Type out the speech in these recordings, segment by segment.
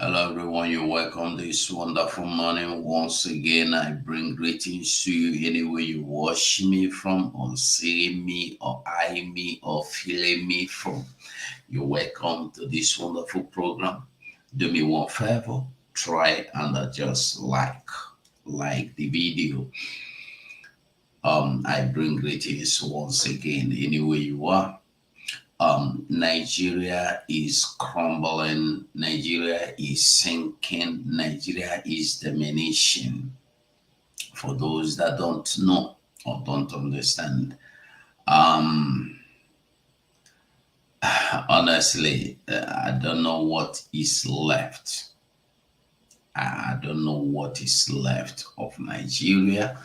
Hello, everyone. You're welcome this wonderful morning. Once again, I bring greetings to you anywhere you watch me from, or seeing me, or eyeing me, or feeling me from. You're welcome to this wonderful program. Do me one favor, try and just like the video. I bring greetings once again anywhere you are. Nigeria is crumbling, Nigeria is sinking, Nigeria is diminishing. For those that don't know or don't understand, um, honestly, I don't know what is left. I don't know what is left of Nigeria.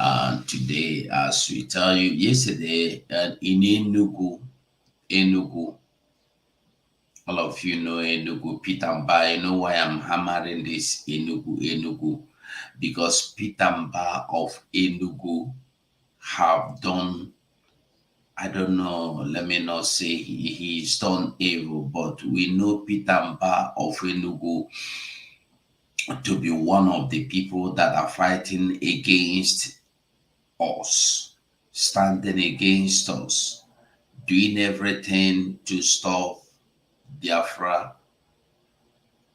And today, as we tell you, yesterday in Enugu, all of you know Enugu, Pitamba. You know why I'm hammering this Enugu? Because Pitamba of Enugu have done, I don't know, let me not say he's done evil, but we know Pitamba of Enugu to be one of the people that are fighting against us, standing against us, doing everything to stop Biafra.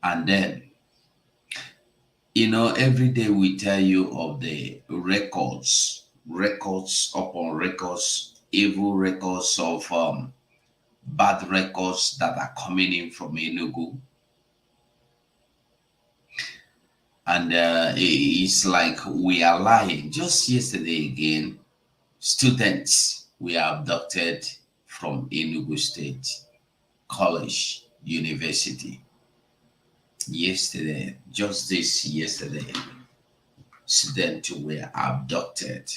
And then every day we tell you of the records upon records, evil records of bad records that are coming in from Enugu. And it's like we are lying. Just yesterday again, students were abducted from Enugu State College University. Yesterday, just this yesterday, students were abducted.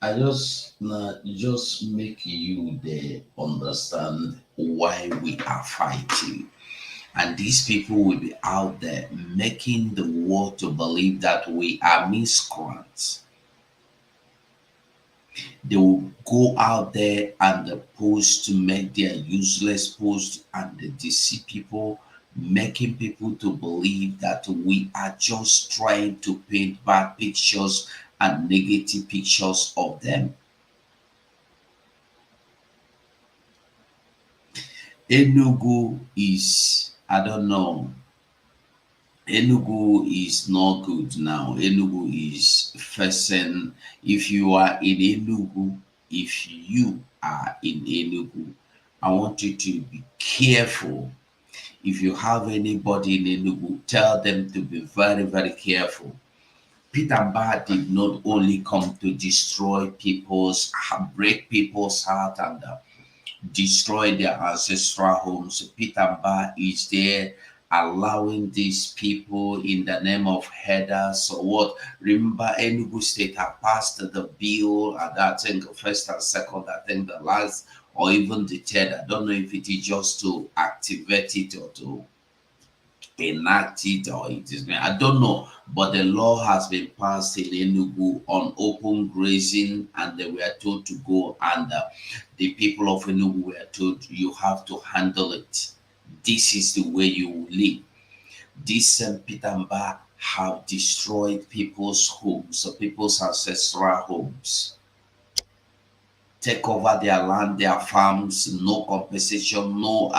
I just make you there understand why we are fighting. And these people will be out there making the world to believe that we are miscreants. They will go out there and post to make their useless post and they deceive people, making people to believe that we are just trying to paint bad pictures and negative pictures of them. Enugu is, I don't know, Enugu is not good now. Enugu is facing, if you are in Enugu, if you are in Enugu, I want you to be careful. If you have anybody in Enugu, tell them to be very, very careful. Peter Mbah did not only come to destroy break people's heart and destroy their ancestral homes. Peter Mbah is there allowing these people in the name of headers or what. Remember, Enugu State had passed the bill, and I think first and second, I think the last or even the third. I don't know if it is just to activate it or to enact it or it is I don't know, but the law has been passed in Enugu on open grazing, and they were told to go, and the people of Enugu were told you have to handle it. This is the way you will live. This St. Peter Mbah have destroyed people's homes, people's ancestral homes, take over their land, their farms, no compensation, no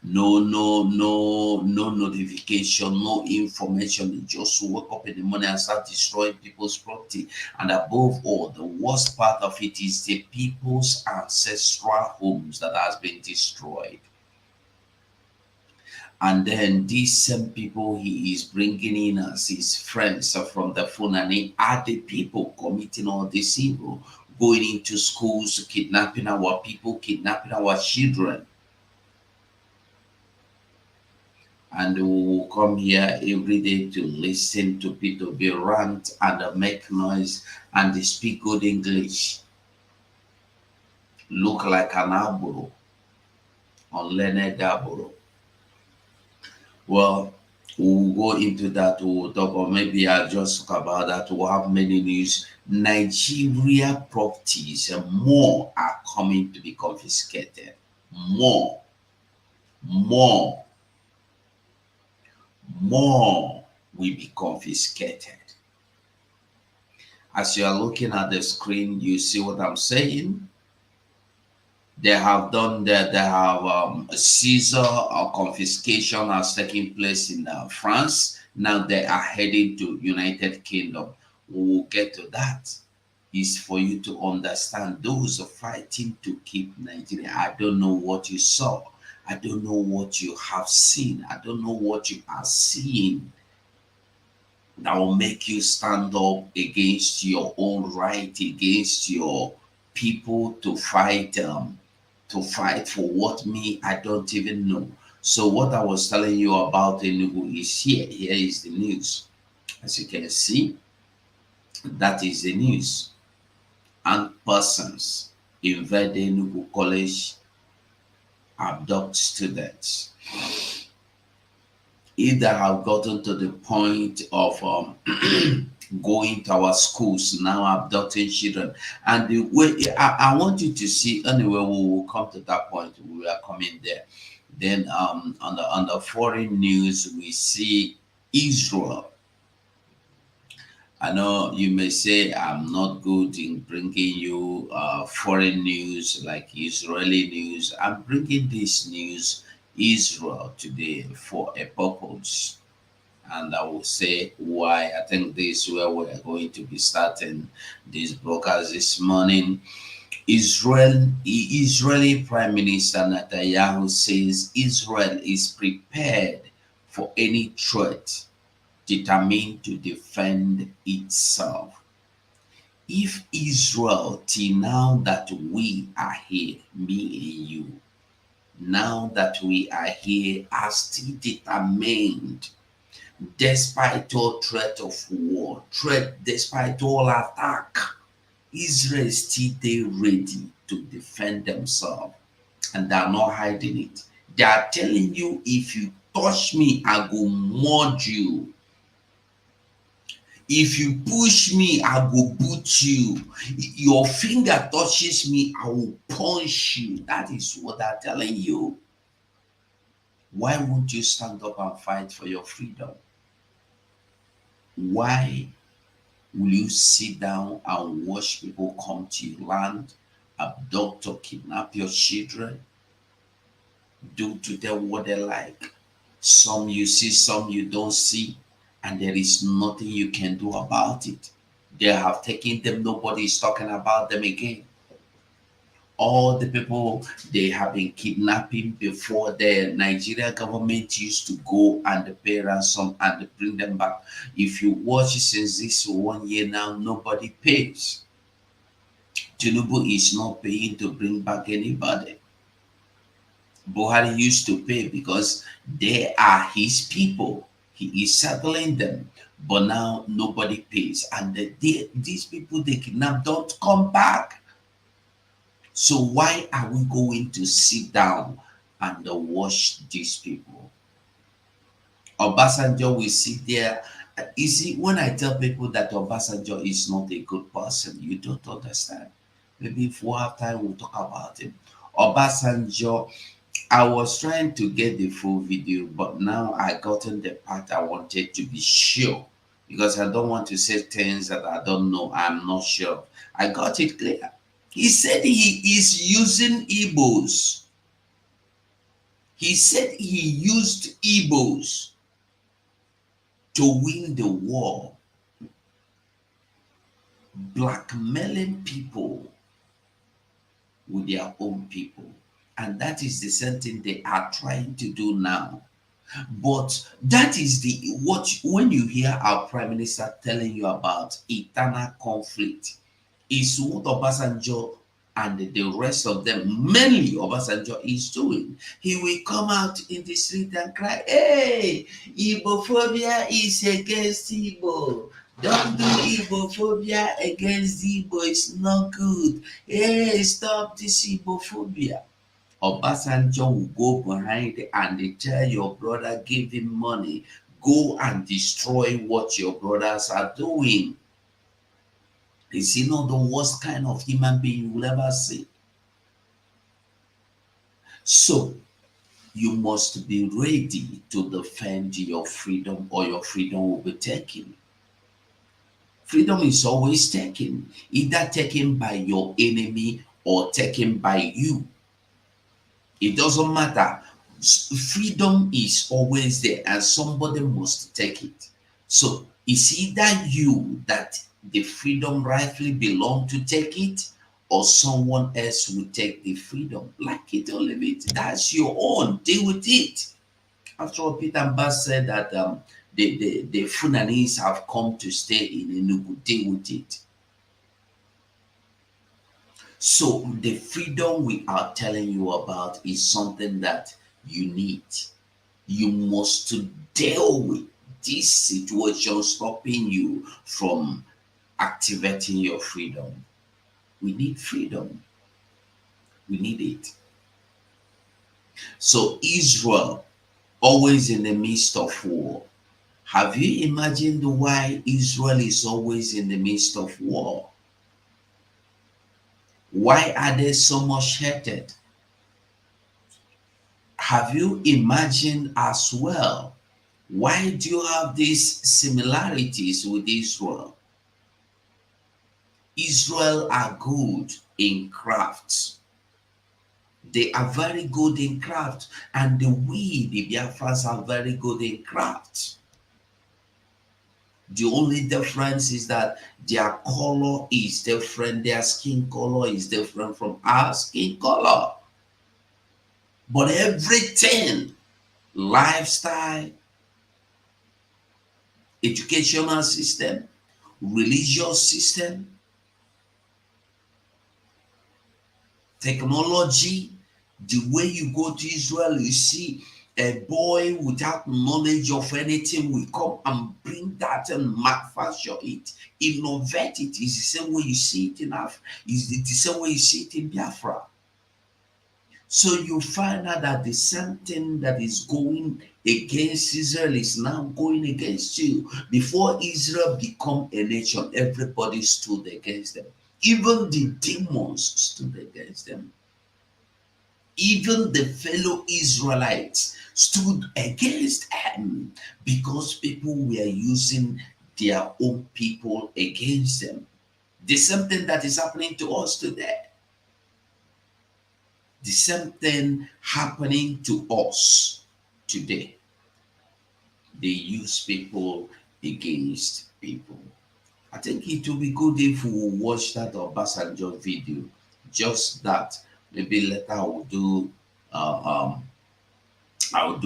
notification, no information. They just wake up in the morning and start destroying people's property. And above all, the worst part of it is the people's ancestral homes that has been destroyed. And then these same people he is bringing in as his friends from the Funani are the people committing all this evil, going into schools, kidnapping our people, kidnapping our children. And we will come here every day to listen to people be rant and make noise and they speak good English. Look like an aburo, unlearned aburo. Well, we'll go into that. We'll talk, or maybe I'll just talk about that. We'll have many news. Nigeria properties and more are coming to be confiscated. More. more, more will be confiscated. As you are looking at the screen, you see what I'm saying? They have done that. They have a seizure or confiscation has taken place in France. Now they are heading to United Kingdom. We will get to that. Is for you to understand those are fighting to keep Nigeria. I don't know what you saw. I don't know what you have seen. I don't know what you are seeing that will make you stand up against your own right, against your people to fight for what me I don't even know. So what I was telling you about Enugu is here. Here is the news. As you can see, that is the news. And persons invade Enugu College, abduct students. If they have gotten to the point of going to our schools now, abducting children, and the way I want you to see anyway, we will come to that point. We are coming there. Then on the foreign news, we see Israel. I know you may say I'm not good in bringing you foreign news like Israeli news. I'm bringing this news Israel today for a purpose, and I will say why. I think this is where we're going to be starting this broadcast this morning. Israeli Prime Minister Netanyahu says Israel is prepared for any threat, determined to defend itself. If Israel, till now that we are here, me and you, now that we are here, are still determined despite all threat of war, despite all attack, Israel is still there ready to defend themselves, and they are not hiding it. They are telling you, if you touch me, I go murder you. If you push me, I go boot you. Your finger touches me, I will punch you. That is what they're telling you. Why won't you stand up and fight for your freedom? Why will you sit down and watch people come to your land, abduct or kidnap your children, do to them what they like? Some you see, some you don't see, and there is nothing you can do about it. They have taken them, nobody is talking about them again. All the people they have been kidnapping before, the Nigeria government used to go and pay ransom and bring them back. If you watch since this 1 year now, nobody pays. Tinubu is not paying to bring back anybody. Buhari used to pay because they are his people. He is settling them. But now nobody pays. And these people they kidnap don't come back. So why are we going to sit down and watch these people? Obasanjo will sit there. You see, when I tell people that Obasanjo is not a good person, you don't understand. Maybe if we have time, we'll talk about him. Obasanjo, I was trying to get the full video, but now I gotten the part I wanted to be sure, because I don't want to say things that I don't know. I'm not sure. I got it clear. He said he is using Igbos. He said he used Igbos to win the war, blackmailing people with their own people. And that is the same thing they are trying to do now. But that is the what when you hear our prime minister telling you about eternal conflict, is what Obasanjo and the rest of them, mainly Obasanjo, is doing. He will come out in the street and cry, "Hey, Igbophobia is against Igbo. Don't do Igbophobia against Igbo. It's not good. Hey, stop this Igbophobia." Obasanjo will go behind and they tell your brother, give him money, go and destroy what your brothers are doing. Is he not the worst kind of human being you will ever see? So You must be ready to defend your freedom, or your freedom will be taken. Freedom is always taken, either taken by your enemy or taken by you. It doesn't matter. Freedom is always there, and somebody must take it. So it's either you that the freedom rightfully belong to take it, or someone else will take the freedom. Like it or leave it. That's your own. Deal with it. After all, Peter Bass said that the Fulanese have come to stay in Enugu. Deal with it. So the freedom we are telling you about is something that you need. You must deal with this situation stopping you from activating your freedom. We need freedom. We need it. So Israel, always in the midst of war. Have you imagined why Israel is always in the midst of war? Why are they so much hated? Have you imagined as well? Why do you have these similarities with Israel? Israel are good in crafts. They are very good in craft, and the Biafrans, are very good in craft. The only difference is that their color is different, their skin color is different from our skin color. But everything, lifestyle, educational system, religious system, technology, the way you go to Israel, you see a boy without knowledge of anything will come and bring that and manufacture it, innovate it. It's the same way you see it in Africa, it's the same way you see it in Biafra. So you find out that the same thing that is going against Israel is now going against you. Before Israel become a nation, everybody stood against them. Even the demons stood against them. Even the fellow Israelites stood against them because people were using their own people against them. The same thing that is happening to us today. The same thing happening to us today. They use people against people. I think it will be good if we watch that Obasanjo video. Just that. Maybe later I will do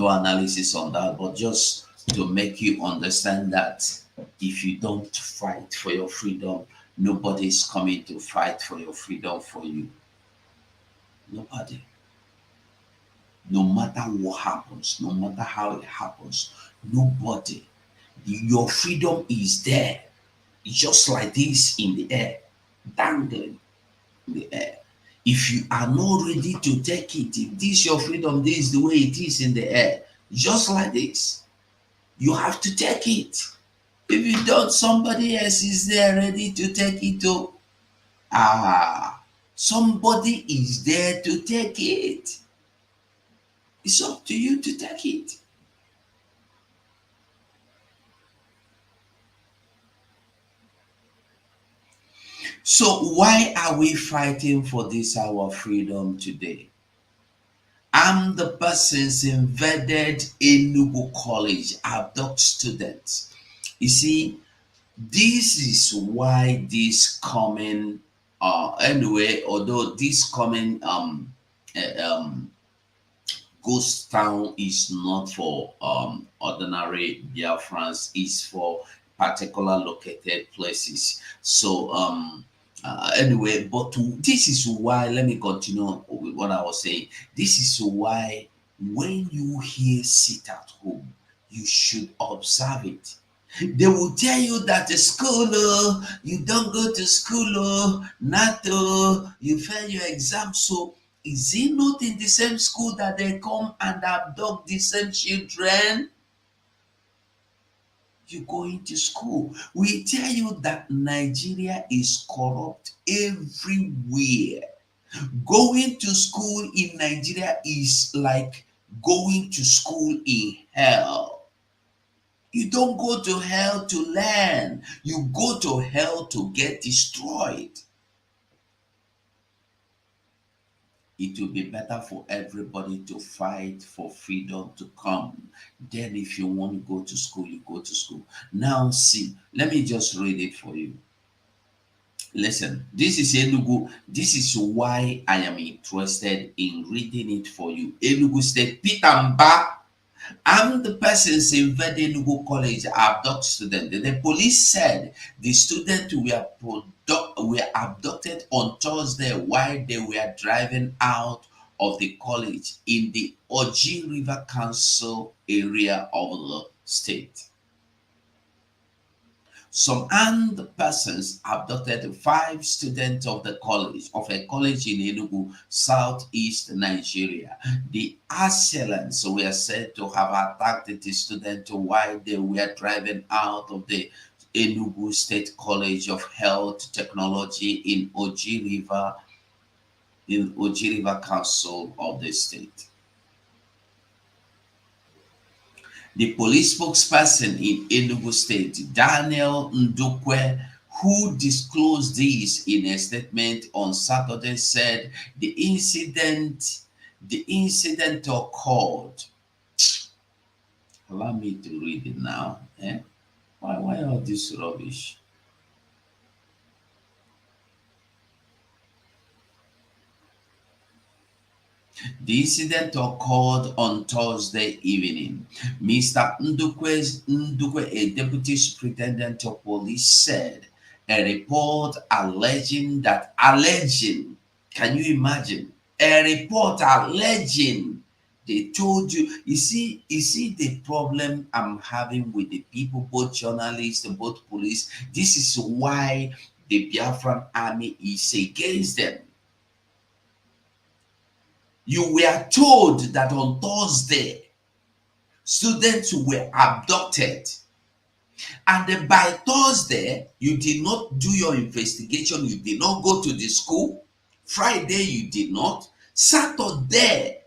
analysis on that, but just to make you understand that if you don't fight for your freedom, nobody is coming to fight for your freedom for you. Nobody. No matter what happens, no matter how it happens, nobody. Your freedom is there, just like this in the air, dangling in the air. If you are not ready to take it, if this your freedom, this is the way it is in the air, just like this, you have to take it. If you don't, somebody else is there ready to take it too. Somebody is there to take it. It's up to you to take it. So why are we fighting for this our freedom today? I'm the persons invaded Enugu College, abduct students. You see, this is why this coming anyway, although this coming ghost town is not for ordinary Biafrans, it's for particular located places. So anyway, but this is why, let me continue with what I was saying. This is why when you hear sit at home, you should observe it. They will tell you that the school, you don't go to school, not you fail your exam. So is it not in the same school that they come and abduct the same children? You go into school. We tell you that Nigeria is corrupt everywhere. Going to school in Nigeria is like going to school in hell. You don't go to hell to learn, you go to hell to get destroyed. It will be better for everybody to fight for freedom to come. Then, if you want to go to school, you go to school. Now, see, let me just read it for you. Listen, this is Enugu. This is why I am interested in reading it for you. Enugu State, Peter Mba. I'm the persons in Enugu College abduct student. The police said the students were abducted on Thursday while they were driving out of the college in the Oji River Council area of the state. Some armed persons abducted five students of a college in Enugu, southeast Nigeria. The assailants were said to have attacked the students while they were driving out of the Enugu State College of Health Technology in Oji River Council of the state. The police spokesperson in Enugu State, Daniel Ndukwe, who disclosed this in a statement on Saturday, said the incident occurred. Allow me to read it now. Why all this rubbish? The incident occurred on Thursday evening. Mr. Ndukwe, a deputy superintendent of police, said a report can you imagine? A report alleging they told you see the problem I'm having with the people, both journalists and both police. This is why the Biafran army is against them. You were told that on Thursday, students were abducted. And then by Thursday, you did not do your investigation. You did not go to the school. Friday, you did not. Saturday,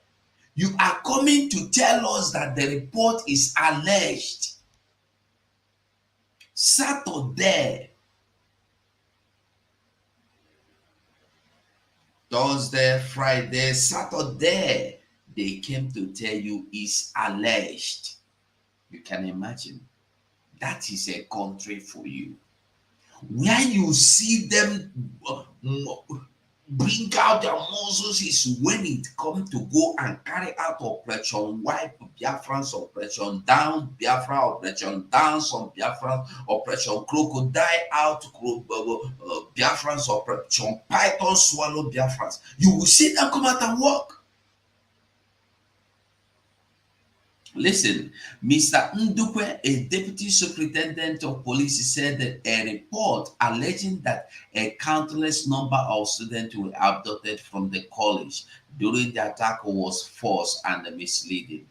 you are coming to tell us that the report is alleged. Saturday, Thursday, Friday, Saturday, they came to tell you is alleged. You can imagine. That is a country for you. Where you see them bring out their muscles is when it comes to go and carry out Operation Wipe Biafrans, Operation Down Biafra, Operation Down some Biafrans, Operation Crocodile out Biafrans, Operation Python Swallow Biafrans. You will see them come out and work. Listen, Mr. Ndukwe, a deputy superintendent of police, said that a report alleging that a countless number of students were abducted from the college during the attack was false and misleading.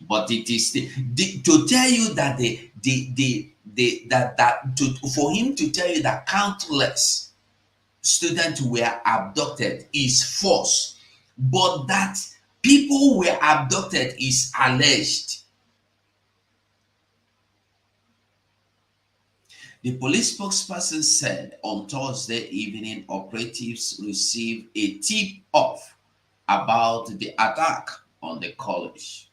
But it is to tell you that for him to tell you that countless students were abducted is false, but that people were abducted is alleged. The police spokesperson said on Thursday evening operatives received a tip-off about the attack on the college.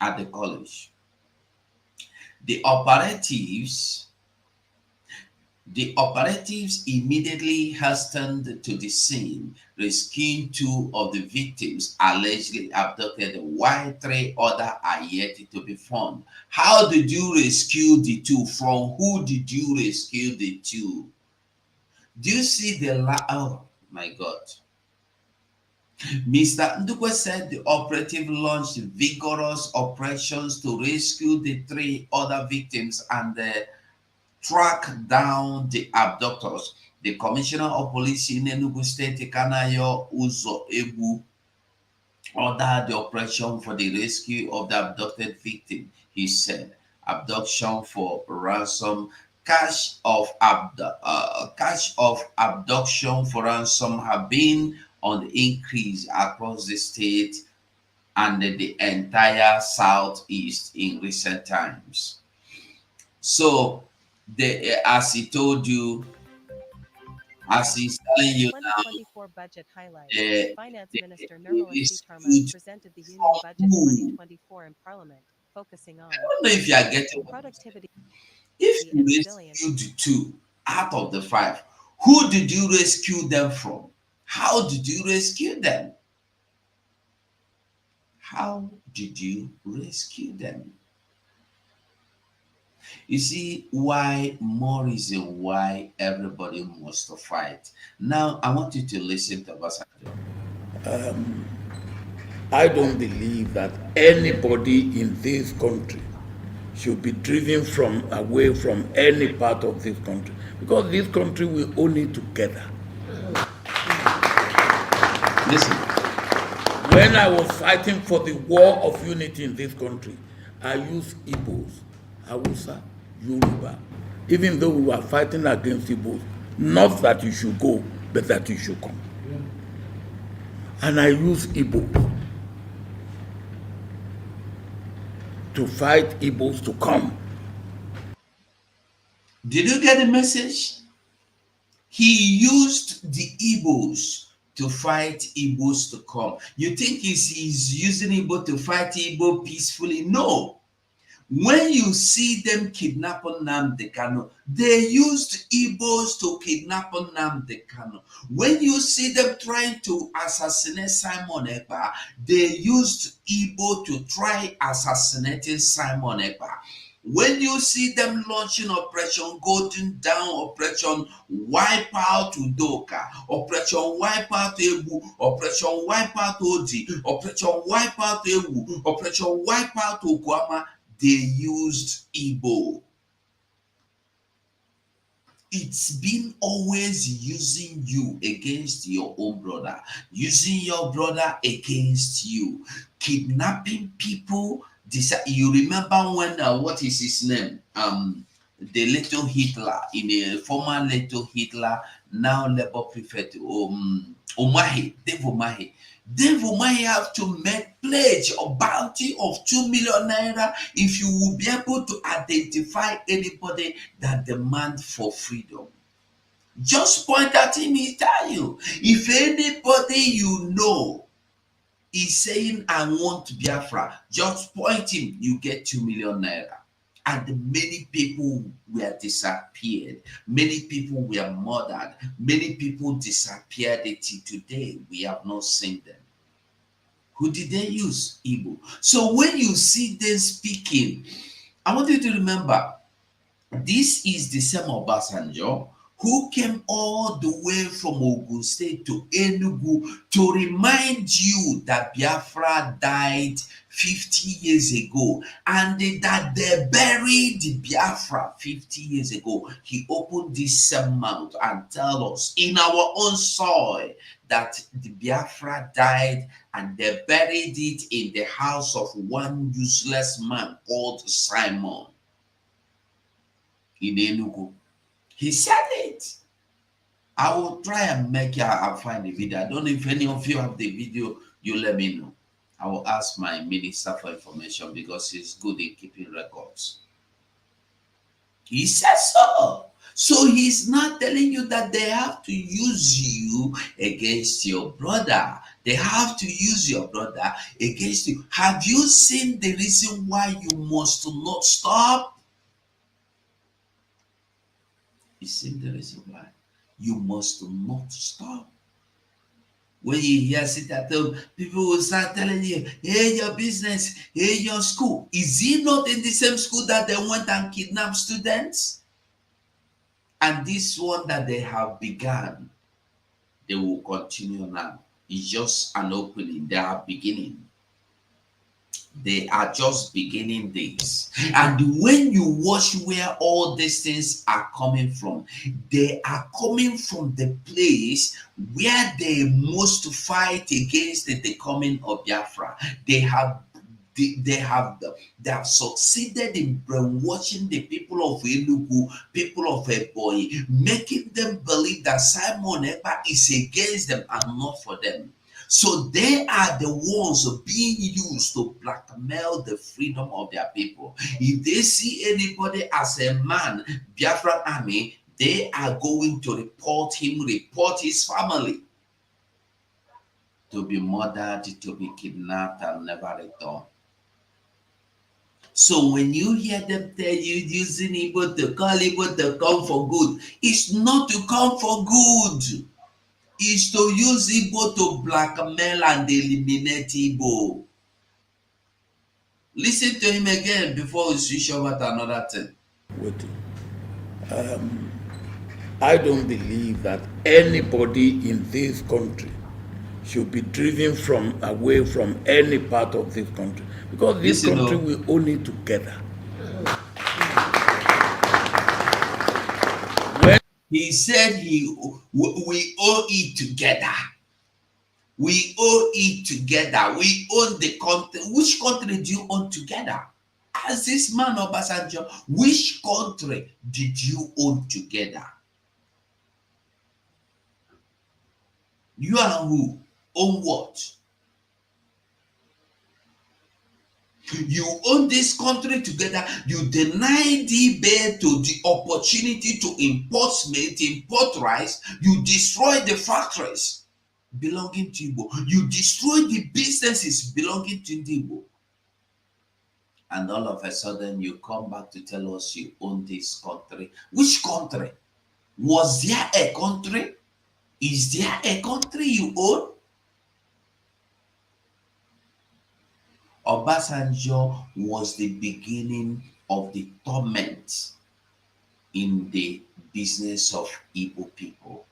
At the college, the operatives immediately hastened to the scene, rescuing two of the victims allegedly abducted, while three others are yet to be found. How did you rescue the two? From who did you rescue the two? Do you see oh my God. Mr. Ndukwe said the operative launched vigorous operations to rescue the three other victims and track down the abductors. The Commissioner of Police in Enugu State, Kanayo Uzo Ebu, ordered the operation for the rescue of the abducted victim. He said, abduction for ransom, cash of abduction for ransom have been on the increase across the state and the entire southeast in recent times. So, as he told you, as he's telling you now, 2024 budget highlights. the, Finance the Minister Nirmala it Sitharaman is presented the Union for Budget who? 2024 in Parliament, focusing I on don't know if you are getting what I'm saying. productivity If you and resilience. rescued two out of the five, who did you rescue them from? How did you rescue them? How did you rescue them? You see why more reason why everybody must fight. Now I want you to listen to Basanjo. I don't believe that anybody in this country should be driven from away from any part of this country because this country we own it together. Listen, When I was fighting for the war of unity in this country, I used Igbos, Hausa, Yoruba, even though we were fighting against Igbos. Not that you should go, but that you should come. And I used Igbos to fight Igbos to come. did you get the message? He used the Igbos to fight Igbos to come. You think he's using Igbo to fight Igbo peacefully? No. When you see them kidnapping Nnamdi Kanu, they used Igbos to kidnap Nnamdi Kanu. When you see them trying to assassinate Simon Ekpa, they used Igbo to try assassinating Simon Ekpa. When you see them launching Operation Golden Dawn, Operation Wipeout Udoka, Operation Wipeout Ebu, Operation Wipeout Odi, Operation Wipeout Ewu, Operation Wipeout Okwama, they used Igbo. It's been always using you against your own brother, using your brother against you, kidnapping people. You remember when what is his name? The little Hitler, in a former little Hitler, now Labour prefect, Omahe, Dave Omahe. Dave Omahe have to make pledge or bounty of 2 million naira if you will be able to identify anybody that demand for freedom. Just point at him, he tell you. If anybody you know is saying I want Biafra, just point him, you get 2 million naira. And many people were disappeared. Many people were murdered. Many people disappeared until today. We have not seen them. Who did they use? Igbo. So when you see them speaking, I want you to remember this is the same Obasanjo who came all the way from Ogun State to Enugu to remind you that Biafra died 50 years ago and that they buried Biafra 50 years ago. He opened this same mouth and tell us in our own soil that the Biafra died and they buried it in the house of one useless man called Simon in Enugu. He said it. I will try and make it. I'll find the video. I don't know if any of you have the video. You let me know. I will ask my minister for information because he's good in keeping records. He says so. So he's not telling you that they have to use you against your brother. They have to use your brother against you. Have you seen the reason why you must not stop? You see the reason why you must not stop. When you hear sit at home, people will start telling you, hey, your business, hey, your school. Is he not in the same school that they went and kidnapped students? And this one that they have begun, they will continue now. It's just an opening. They are beginning. They are just beginning this. And when you watch where all these things are coming from, they are coming from the place where they most fight against the coming of Biafra. They have succeeded in brainwashing the people of Enugu, people of Ebonyi, making them believe that Simon Ekpa is against them and not for them. So they are the ones being used to blackmail the freedom of their people. If they see anybody as a man, Biafran army, they are going to report him, report his family, to be murdered, to be kidnapped, and never return. So when you hear them tell you using Igbo to call Igbo to come for good, it's not to come for good. It's to use Igbo to blackmail and eliminate Igbo. Listen to him again before we switch over to another thing. Waiting. I don't believe that anybody in this country should be driven from away from any part of this country, because this Listen, country we own it together. He said we owe it together. We owe it together. We own the country. Which country do you own together? As this man Obasanjo, which country did you own together? You and who own what? You own this country together. You deny the to the opportunity to import meat, import rice. You destroy the factories belonging to Igbo. You destroy the businesses belonging to Igbo. And all of a sudden, you come back to tell us you own this country. Which country? Was there a country? Is there a country you own? Obasanjo was the beginning of the torment in the business of Igbo people.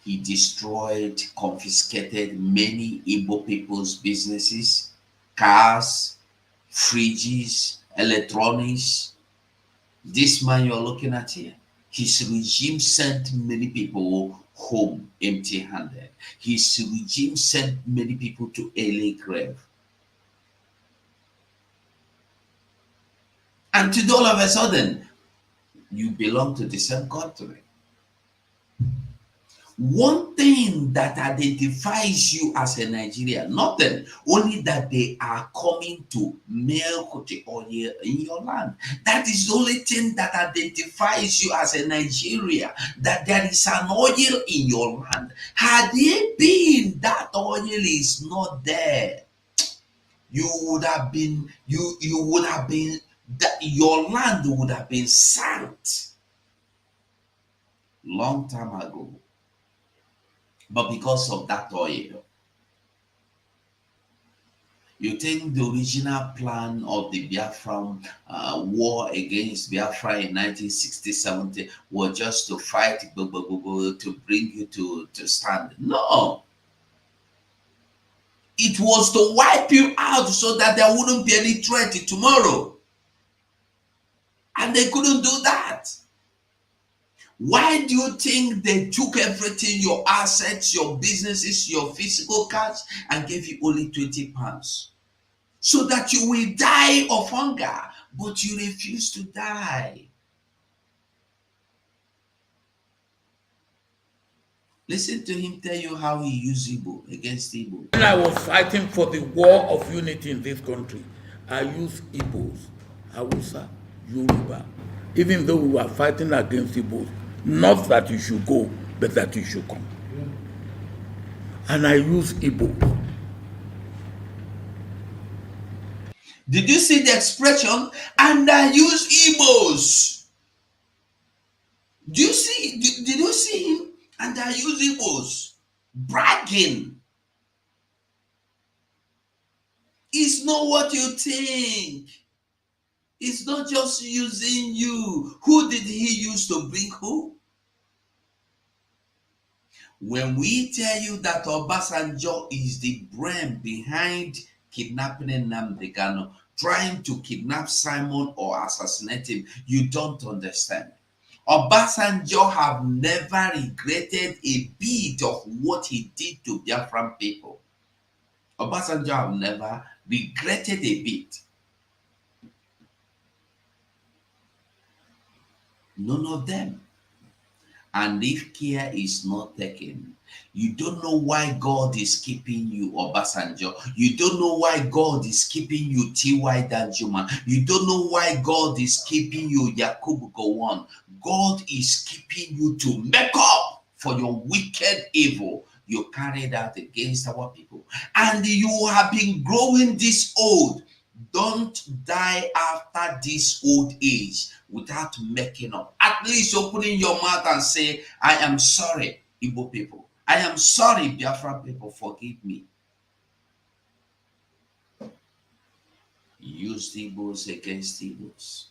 He destroyed, confiscated many Igbo people's businesses, cars, fridges, electronics. This man you're looking at here, his regime sent many people home empty-handed. His regime sent many people to early grave. And today, all of a sudden, you belong to the same country. One thing that identifies you as a Nigerian, nothing, only that they are coming to milk the oil in your land. That is the only thing that identifies you as a Nigerian, that there is an oil in your land. Had it been that oil is not there, you would have been, you would have been, that your land would have been sank long time ago. But because of that oil, you think the original plan of the Biafran war against Biafra in 1960-70 was just to fight, to bring you to stand? No. It was to wipe you out so that there wouldn't be any threat tomorrow. And they couldn't do that. Why do you think they took everything, your assets, your businesses, your physical cash, and gave you only 20 pounds? So that you will die of hunger, but you refuse to die. Listen to him tell you how he used Igbo against Igbo. When I was fighting for the war of unity in this country, I used Igbos, Hausa, Yoruba, even though we were fighting against Igbos. Not that you should go, but that you should come. And I use Igbo. Did you see the expression? And I use Igbos. Did you see him? And I use Igbos. Bragging. It's not what you think. It's not just using you. Who did he use to bring who? When we tell you that Obasanjo is the brain behind kidnapping Nnamdi Kanu, trying to kidnap Simon or assassinate him, you don't understand. Obasanjo have never regretted a bit of what he did to Biafran people. Obasanjo have never regretted a bit. None of them. And if care is not taken, you don't know why God is keeping you, Obasanjo. You don't know why God is keeping you, T.Y. Danjuma. You don't know why God is keeping you, Yakubu Gowon. God is keeping you to make up for your wicked evil you carried out against our people. And you have been growing this old. Don't die after this old age without making up. At least opening your mouth and say, I am sorry, Igbo people. I am sorry, Biafra people, forgive me. Use Igbos against Igbos.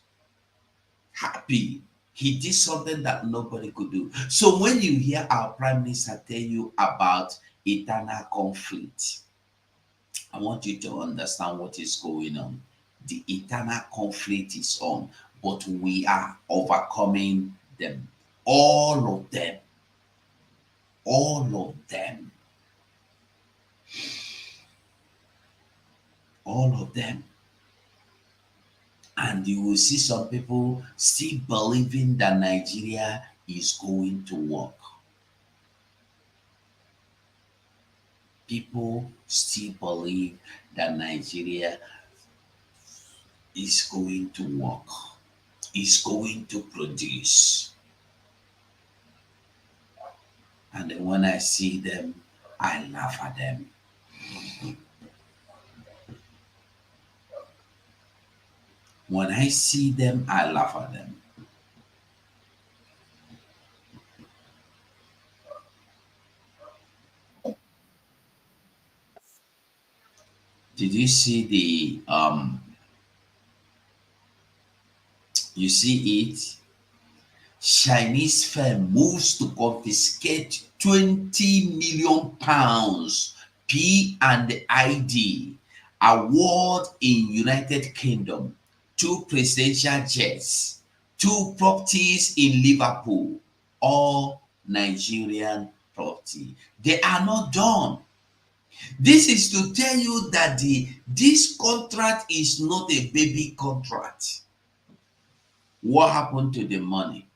Happy. He did something that nobody could do. So when you hear our Prime Minister tell you about eternal conflict, I want you to understand what is going on. The eternal conflict is on, but we are overcoming them. All of them. All of them. All of them. And you will see some people still believing that Nigeria is going to work. People still believe that Nigeria is going to work, is going to produce. And then when I see them, I laugh at them. When I see them, I laugh at them. Did you see you see it? Chinese firm moves to confiscate 20 million pounds P and ID award in United Kingdom, 2 presidential jets, 2 properties in Liverpool, all Nigerian property. They are not done. This is to tell you that this contract is not a baby contract. What happened to the money?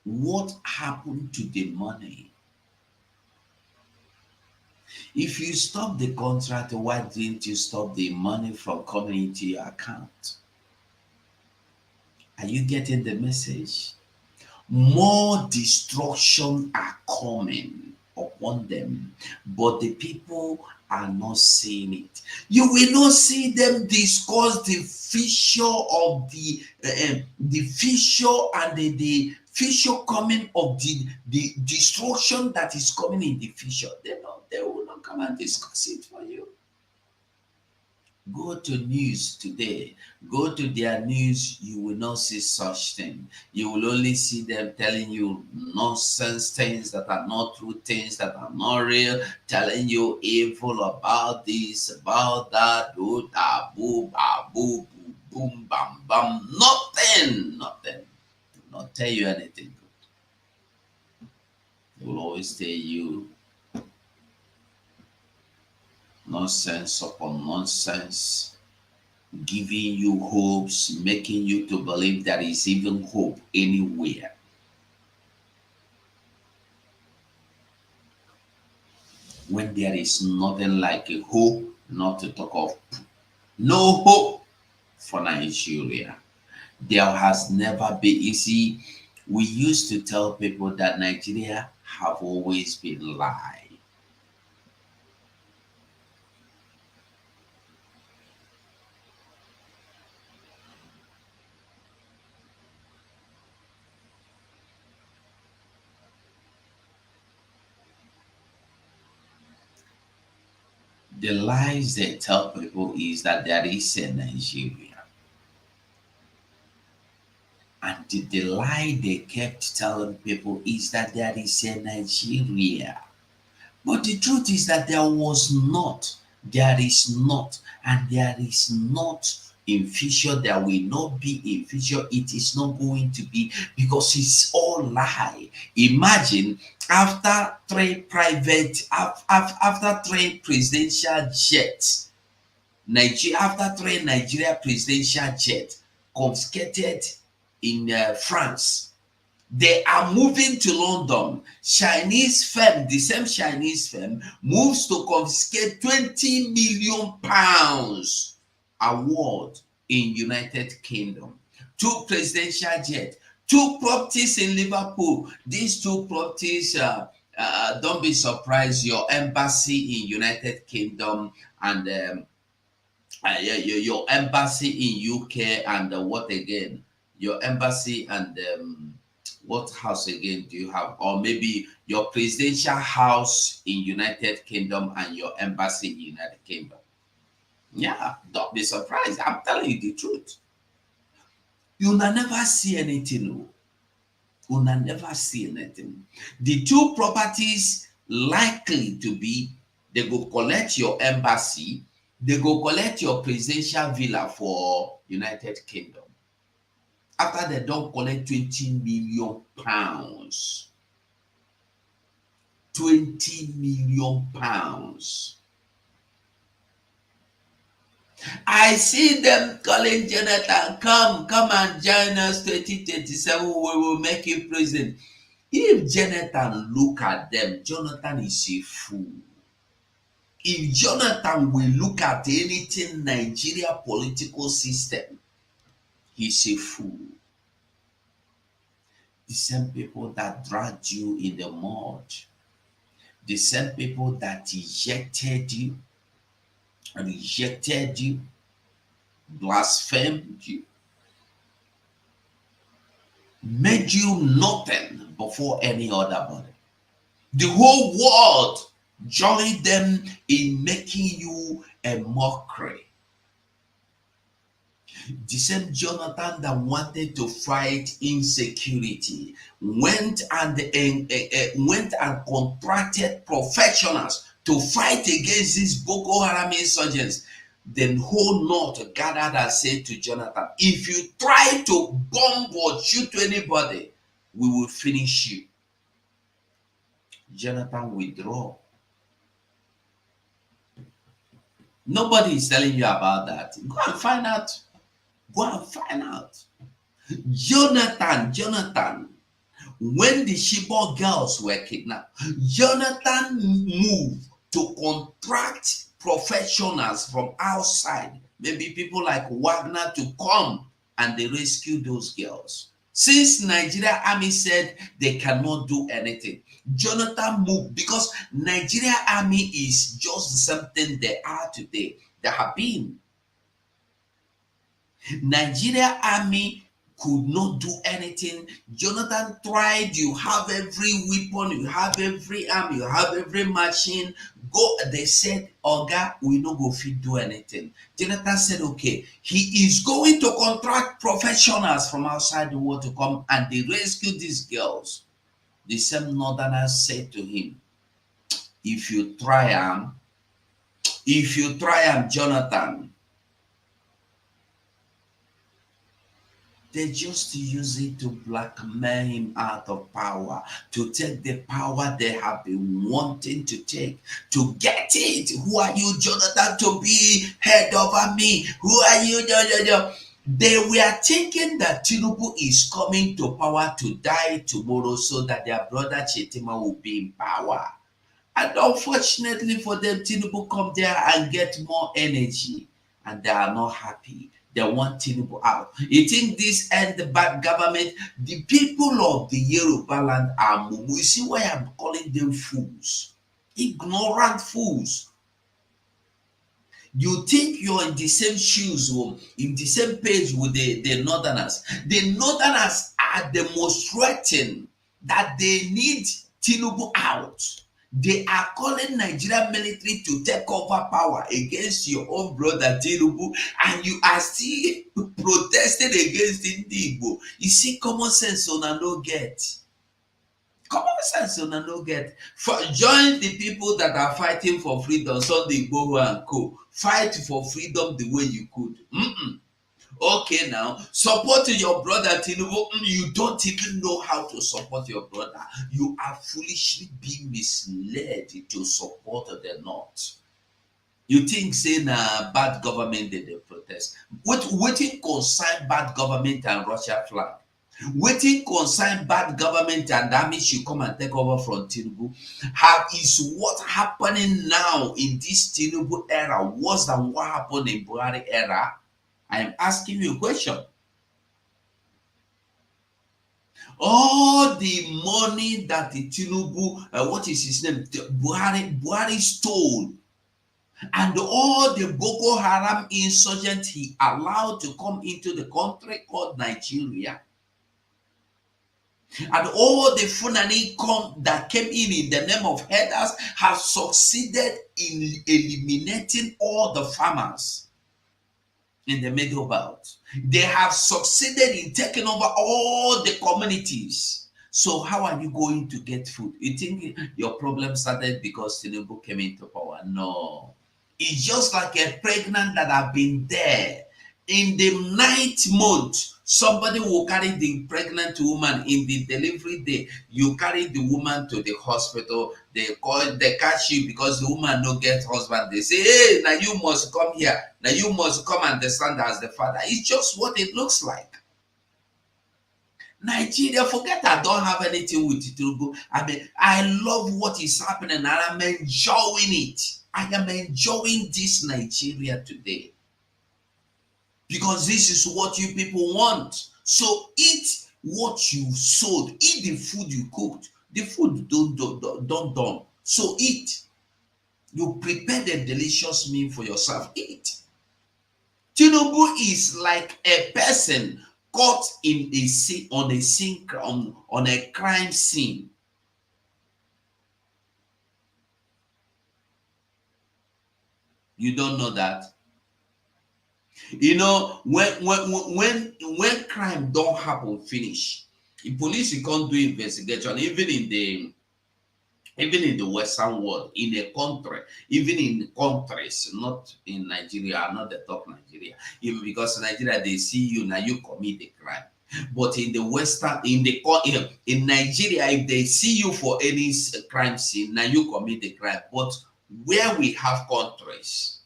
What happened to the money? If you stop the contract, why didn't you stop the money from coming into your account? Are you getting the message? More destruction are coming upon them, but the people are not seeing it. You will not see them discuss the future of the future and the future coming of the destruction that is coming in the future. They will not come and discuss it for you. Go to news today. Go to their news. You will not see such thing. You will only see them telling you nonsense things that are not true, things that are not real, telling you evil about this, about that, do da boo ba boo boo boom bam bam. Nothing, nothing. Will not tell you anything good. They will always tell you nonsense upon nonsense, giving you hopes, making you to believe there is even hope anywhere. When there is nothing like a hope, not to talk of no hope for Nigeria. There has never been, you see, we used to tell people that Nigeria have always been lied. The lies they tell people is that there is a Nigeria. And the lie they kept telling people is that there is a Nigeria. But the truth is that there was not, there is not, and there is not in future. There will not be in future. It is not going to be, because it's all lie. Imagine after after 3 presidential jets, after 3 Nigeria presidential jets confiscated in France, They are moving to London. Chinese firm, the same Chinese firm, moves to confiscate 20 million pounds award in United Kingdom. 2 presidential jets, 2 properties in Liverpool. These 2 properties, don't be surprised, your embassy in United Kingdom and your embassy in UK and what again? Your embassy and what house again do you have? Or maybe your presidential house in United Kingdom and your embassy in United Kingdom. Yeah, don't be surprised. I'm telling you the truth. You'll never see anything. You'll never see anything. The 2 properties likely to be, they go collect your embassy, they go collect your presidential villa for United Kingdom. After they don't collect 20 million pounds. 20 million pounds. I see them calling Jonathan, come and join us 2027, we will make you president. If Jonathan look at them, Jonathan is a fool. If Jonathan will look at anything Nigeria political system, he's a fool. The same people that dragged you in the mud, the same people that ejected you, rejected you, blasphemed you, made you nothing before any other body. The whole world joined them in making you a mockery. The same Jonathan that wanted to fight insecurity went and contracted professionals to fight against these Boko Haram insurgents. Then whole North gathered and said to Jonathan, if you try to bomb or shoot anybody, we will finish you. Jonathan withdrew. Nobody is telling you about that. Go and find out. Go and find out. Jonathan, when the Chibok girls were kidnapped, Jonathan moved to contract professionals from outside, maybe people like Wagner, to come and they rescue those girls. Since Nigeria Army said they cannot do anything, Jonathan moved because Nigeria Army is just something they are today. They have been. Nigeria Army could not do anything. Jonathan tried. You have every weapon, you have every arm, you have every machine. Go. They said, Oga, we no go fit do anything. Jonathan said, okay, he is going to contract professionals from outside the world to come and they rescue these girls. The same northerners said to him, if you try Jonathan, they just use it to blackmail him out of power, to take the power they have been wanting to take, to get it. Who are you, Jonathan, to be head over me? Who are you? They were thinking that Tinubu is coming to power to die tomorrow so that their brother Chetima will be in power. And unfortunately for them, Tinubu come there and get more energy, and they are not happy. They want Tinubu out. You think this end the bad government? The people of the Yoruba land are mumu. You see why I'm calling them fools? Ignorant fools. You think you're in the same shoes, in the same page with the northerners. The northerners are demonstrating that they need Tinubu out. They are calling Nigerian military to take over power against your own brother Tinubu, and you are still protesting against Igbo. You see, common sense on a no get. Common sense on a no get. Join the people that are fighting for freedom, Sunday Igboho and co. Fight for freedom the way you could. Okay, now support your brother Tinubu. You don't even know how to support your brother. You are foolishly being misled to support the North. You think saying bad government they protest? What concern bad government and Russia flag? Waiting concern bad government and army should come and take over from Tinubu. How is what happening now in this Tinubu era worse than what happened in Buhari era? I am asking you a question. All the money that the Tinubu, what is his name, Buhari stole, and all the Boko Haram insurgents he allowed to come into the country called Nigeria, and all the Fulani that came in the name of herders have succeeded in eliminating all the farmers in the middle belt. They have succeeded in taking over all the communities. So how are you going to get food? You think your problem started because Tinubu came into power? No. It's just like a pregnant that have been there. In the 9th month, somebody will carry the pregnant woman in the delivery day. You carry the woman to the hospital. They catch you because the woman no get husband. They say, hey, now you must come here. Now you must come and stand as the father. It's just what it looks like. Nigeria, forget I don't have anything with it to go. I mean, I love what is happening and I'm enjoying it. I am enjoying this Nigeria today because this is what you people want. So eat what you sowed. Eat the food you cooked. The food don't done. So eat. You prepare the delicious meal for yourself. Eat. Tinubu is like a person caught in a scene on a crime scene. You don't know that. You know, when crime don't happen finish, the police can't do investigation. Even in the Western world, in a country, even in countries, not in Nigeria, not the top Nigeria, even because in Nigeria they see you now, you commit a crime. But in the Western, in Nigeria, if they see you for any crime scene, now you commit a crime. But where we have countries,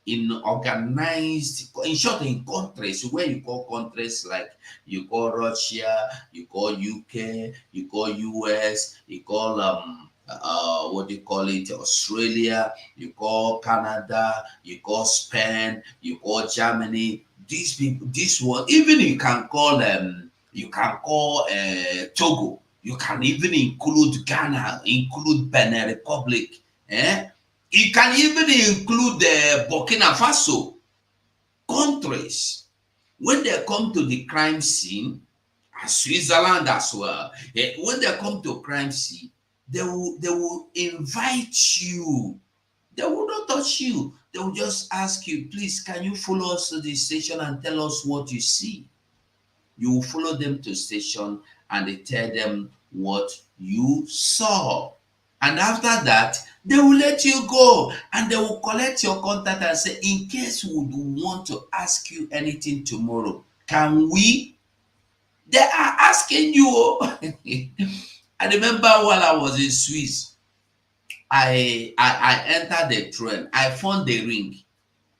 in organized, in short, in countries where you call countries like you call Russia, you call UK, you call US, you call what do you call it, Australia, you call Canada, you call Spain, you call Germany. These people, this one, even you can call Togo. You can even include Ghana, include Benin Republic. You can even include Burkina Faso countries. When they come to the crime scene, Switzerland as well. When they come to crime scene, they will invite you. They will not touch you. They will just ask you, please, can you follow us to the station and tell us what you see? You will follow them to station and they tell them what you saw. And after that, they will let you go and they will collect your contact and say, in case we would want to ask you anything tomorrow, can we? They are asking you. I remember while I was in Swiss, I entered the train. I found the ring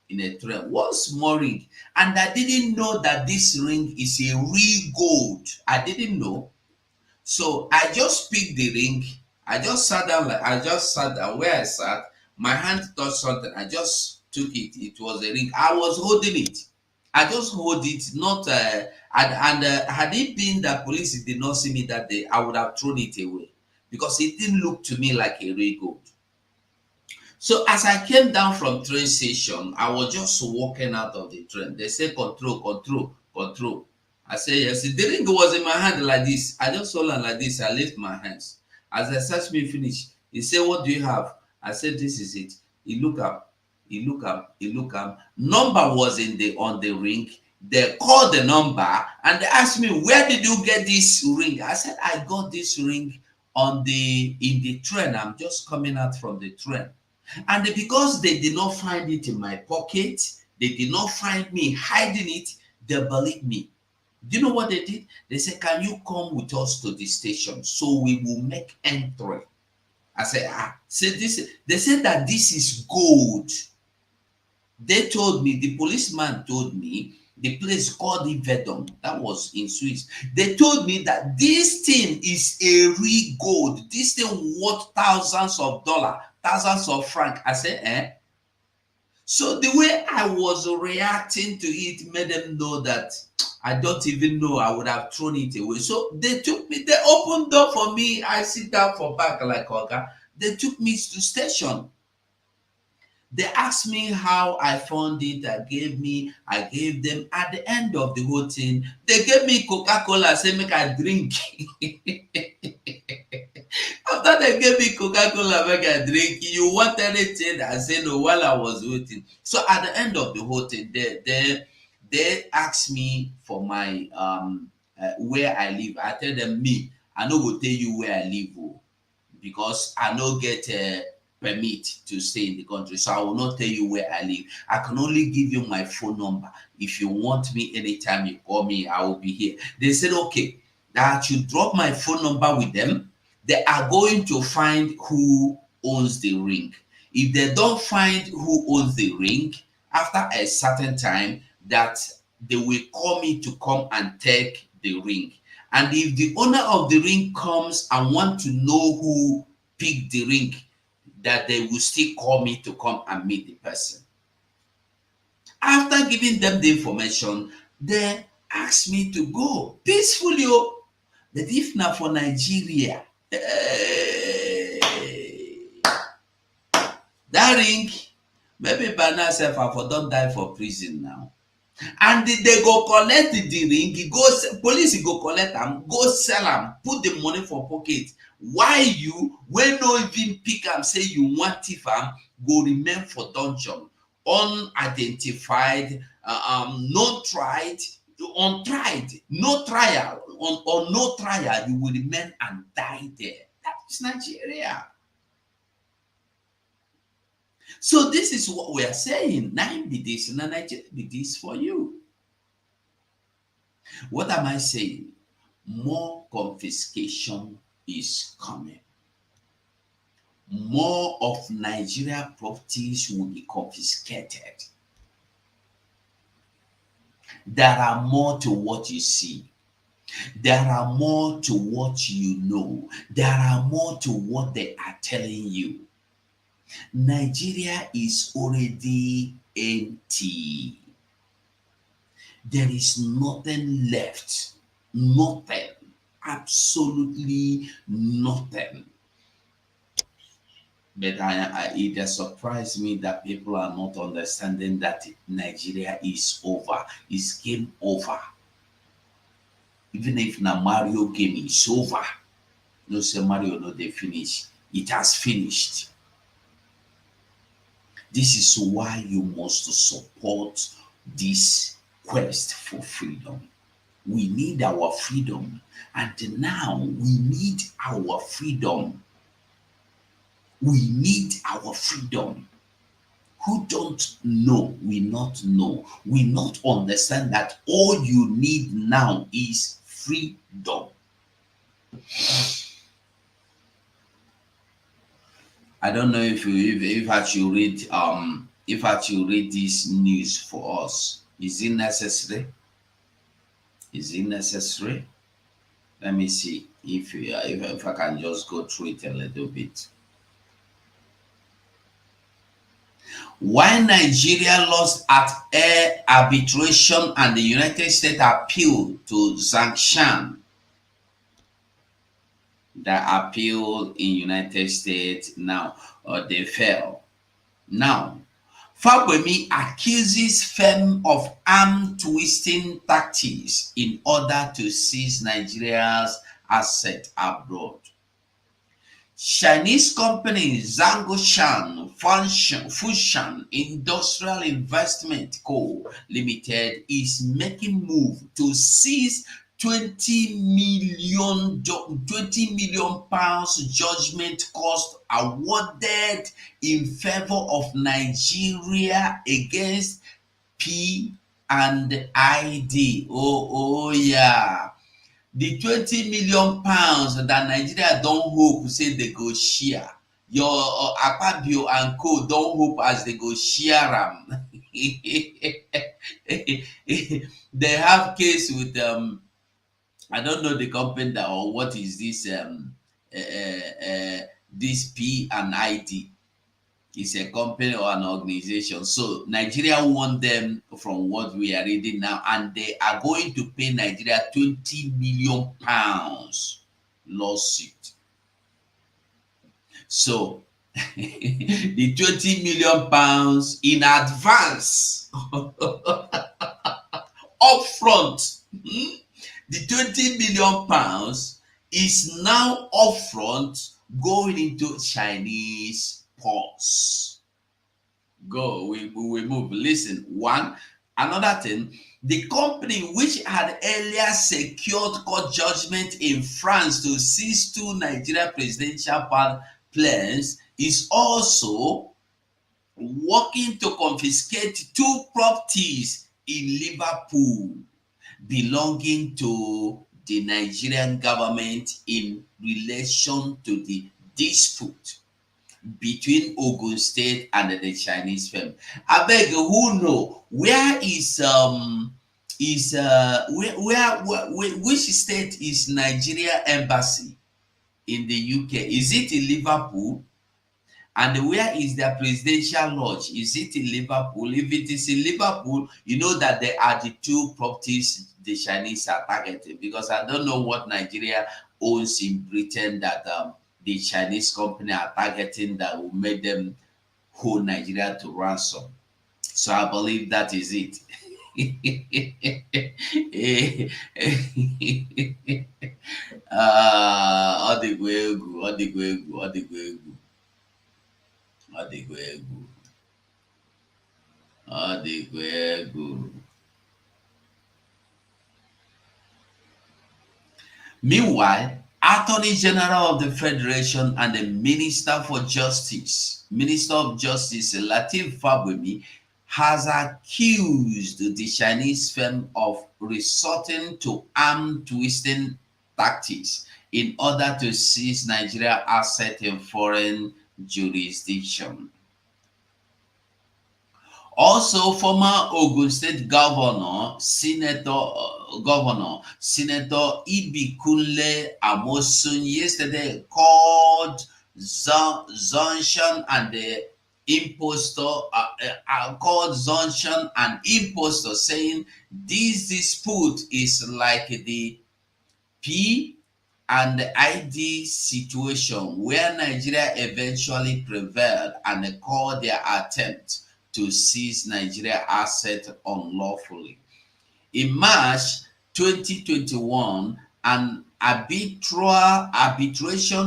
in a train. One small ring. And I didn't know that this ring is a real gold. I didn't know. So I just picked the ring. I just sat down where I sat. My hand touched something. I just took it. It was a ring. I was holding it. I just hold it. Not had it been that police did not see me that day, I would have thrown it away because it didn't look to me like a real gold. So as I came down from train station, I was just walking out of the train. They said, control, control, control. I said, yes. The ring was in my hand like this. I just hold on like this. I lift my hands. As I searched me finish, he said, what do you have? I said, this is it. He look up. He look up. He look up. Number was on the ring. They called the number and they asked me, where did you get this ring? I said, I got this ring in the train. I'm just coming out from the train. And because they did not find it in my pocket, they did not find me hiding it, they believed me. Do you know what they did? They said, can you come with us to the station so we will make entry? I said, they said that this is gold. They told me, the policeman told me The place called Ivedon, that was in Swiss. They told me that this thing is a real gold. This thing worth thousands of dollars, thousands of francs. I said, eh? So the way I was reacting to it made them know that I don't even know I would have thrown it away. So they took me, they opened door for me. I sit down for back like Oga. They took me to station. They asked me how I found it. I gave them at the end of the whole thing. They gave me Coca-Cola, say make I drink. After they gave me Coca-Cola, make I drink. You want anything? I said no while I was waiting. So at the end of the whole thing, they asked me for my where I live. I tell them me, I no go tell you where I live, oh, because I no get permit to stay in the country. So I will not tell you where I live. I can only give you my phone number. If you want me anytime you call me, I will be here. They said, okay, that I should drop my phone number with them. They are going to find who owns the ring. If they don't find who owns the ring, after a certain time, that they will call me to come and take the ring. And if the owner of the ring comes and want to know who picked the ring, that they will still call me to come and meet the person. After giving them the information, they asked me to go peacefully. But if not for Nigeria, that ring, maybe by now self I for don't die for prison now. And they go collect the ring, police go collect am, go sell am, put the money for pocket. Why you, when no even pick am, say you want thief am, go remain for dungeon, unidentified, not tried, untried, no trial, on no trial, you will remain and die there. That is Nigeria. So this is what we are saying. 9 be this, and Nigeria be this for you. What am I saying? More confiscation is coming. More of Nigeria properties will be confiscated. There are more to what you see. There are more to what you know. There are more to what they are telling you. Nigeria is already empty. There is nothing left. Nothing. Absolutely nothing. But it has surprised me that people are not understanding that Nigeria is over. It's game over. Even if na Mario game is over. No say Mario no they finish. It has finished. This is why you must support this quest for freedom. We need our freedom. And now we need our freedom. We need our freedom. Who don't know, we not know. We not understand that all you need now is freedom. I don't know if I should read this news for us. Is it necessary? Is it necessary? Let me see if I can just go through it a little bit. Why Nigeria lost at air arbitration and the United States appealed to sanction. The appeal in United States now, they fell. Now, Fagbemi accuses firm of arm twisting tactics in order to seize Nigeria's asset abroad. Chinese company Zhongshang Fushan Industrial Investment Co. Limited is making move to seize 20 million pounds judgment cost awarded in favor of Nigeria against P and ID. Oh yeah. The 20 million pounds that Nigeria don't hope say they go share. Your Akpabio and co don't hope as they go share them. They have case with I don't know the company that, or what is this this P and ID. It's a company or an organization. So Nigeria won them from what we are reading now, and they are going to pay Nigeria 20 million pounds lawsuit. So the 20 million pounds in advance upfront. The 20 million pounds is now upfront going into Chinese purse. Go, we move. Listen, one, another thing, the company which had earlier secured court judgment in France to seize two Nigeria presidential planes is also working to confiscate two properties in Liverpool belonging to the Nigerian government in relation to the dispute between Ogun State and the Chinese firm. I beg, who know where which state is Nigeria embassy in the UK? Is it in Liverpool? And where is their presidential lodge? Is it in Liverpool? If it is in Liverpool, you know that there are the two properties the Chinese are targeting, because I don't know what Nigeria owns in Britain that the Chinese company are targeting that will make them hold Nigeria to ransom. So I believe that is it. Ọ dịkwa egwu, ọ dịkwa egwu, ọ dịkwa egwu, ọ dịkwa egwu, ọ dịkwa egwu. Meanwhile, Attorney General of the Federation and the Minister of Justice Lateef Fagbemi, has accused the Chinese firm of resorting to arm twisting tactics in order to seize Nigeria assets in foreign jurisdiction. Also, former Ogun State Senator Ibikunle Amosun yesterday called Zontion and the impostor, saying this dispute is like the P and the ID situation where Nigeria eventually prevailed and called their attempt to seize Nigeria assets unlawfully. In March 2021, an arbitration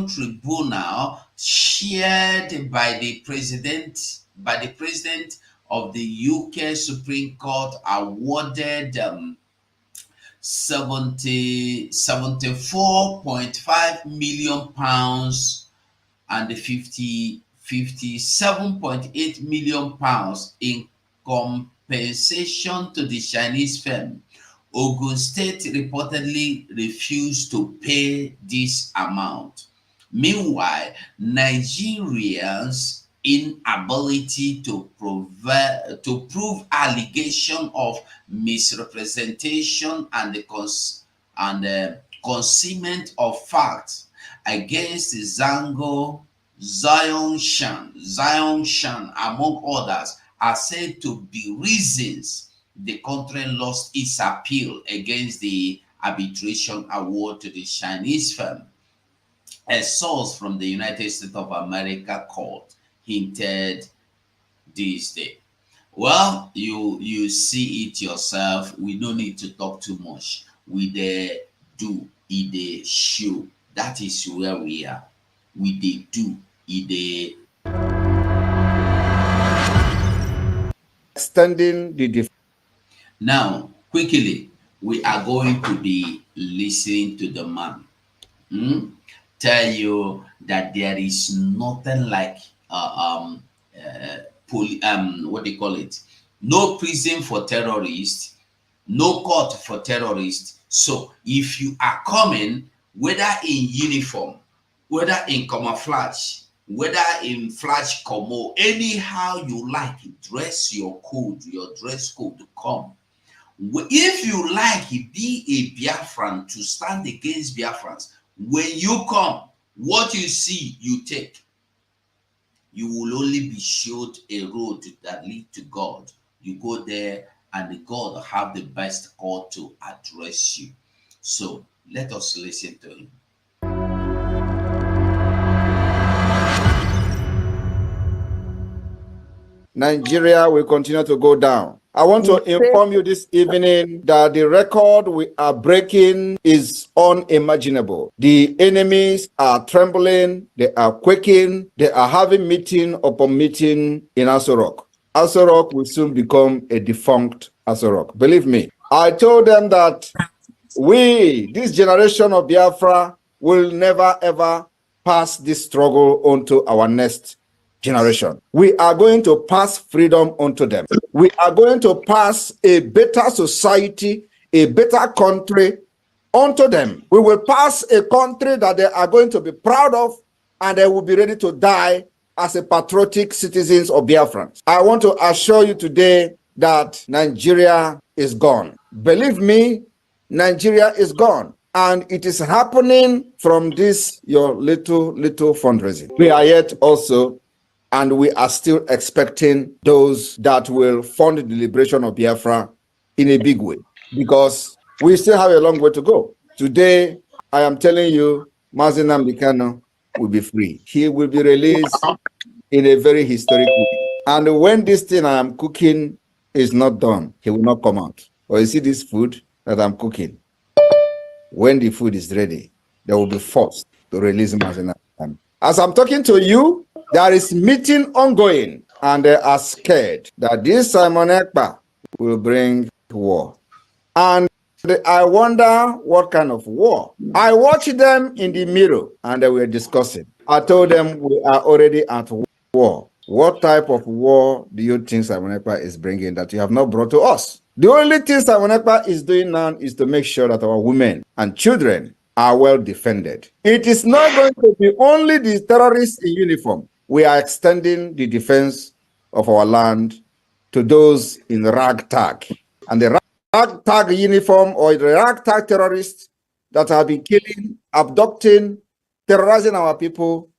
tribunal chaired by the president of the UK Supreme Court awarded 74.5 million pounds and 57.8 million pounds in compensation to the Chinese firm. Ogun State reportedly refused to pay this amount. Meanwhile, Nigerians' inability to prove allegation of misrepresentation and the concealment of facts against Zion Shan, among others, are said to be reasons the country lost its appeal against the arbitration award to the Chinese firm. A source from the United States of America court hinted this day. Well, you see it yourself. We don't need to talk too much. We dey do it dey show. That is where we are. We dey do it dey. Extending the Now, quickly, we are going to be listening to the man. Tell you that there is nothing like what they call it, no prison for terrorists, no court for terrorists. So if you are coming, whether in uniform, whether in camouflage, whether in flash como, anyhow you like, dress your code, your dress code to come. If you like, be a Biafran to stand against Biafrans. When you come, what you see, you take. You will only be showed a road that lead to God. You go there, and the God have the best call to address you. So let us listen to him. Nigeria will continue to go down. I want to inform you this evening that the record we are breaking is unimaginable. The enemies are trembling, they are quaking, they are having meeting upon meeting in Aso Rock. Aso Rock will soon become a defunct Aso Rock. Believe me. I told them that we, this generation of Biafra, will never ever pass this struggle on to our next generation. We are going to pass freedom onto them. We are going to pass a better society, a better country onto them. We will pass a country that they are going to be proud of, and they will be ready to die as a patriotic citizens of Biafra. I want to assure you today that Nigeria is gone. Believe me, Nigeria is gone. And it is happening from this, your little fundraising. We are yet also, and we are still expecting those that will fund the liberation of Biafra in a big way, because we still have a long way to go. Today, I am telling you, Mazi Nnamdi Kanu will be free. He will be released in a very historic way. And when this thing I am cooking is not done, he will not come out. Or you see this food that I'm cooking, when the food is ready, they will be forced to release Mazi Nnamdi Kanu. As I'm talking to you, there is meeting ongoing, and they are scared that this Simon Ekpa will bring war. And I wonder what kind of war. I watched them in the mirror, and they were discussing. I told them we are already at war. What type of war do you think Simon Ekpa is bringing that you have not brought to us? The only thing Simon Ekpa is doing now is to make sure that our women and children are well defended. It is not going to be only the terrorists in uniform. We are extending the defense of our land to those in ragtag. And the ragtag uniform, or the ragtag terrorists that have been killing, abducting, terrorizing our people,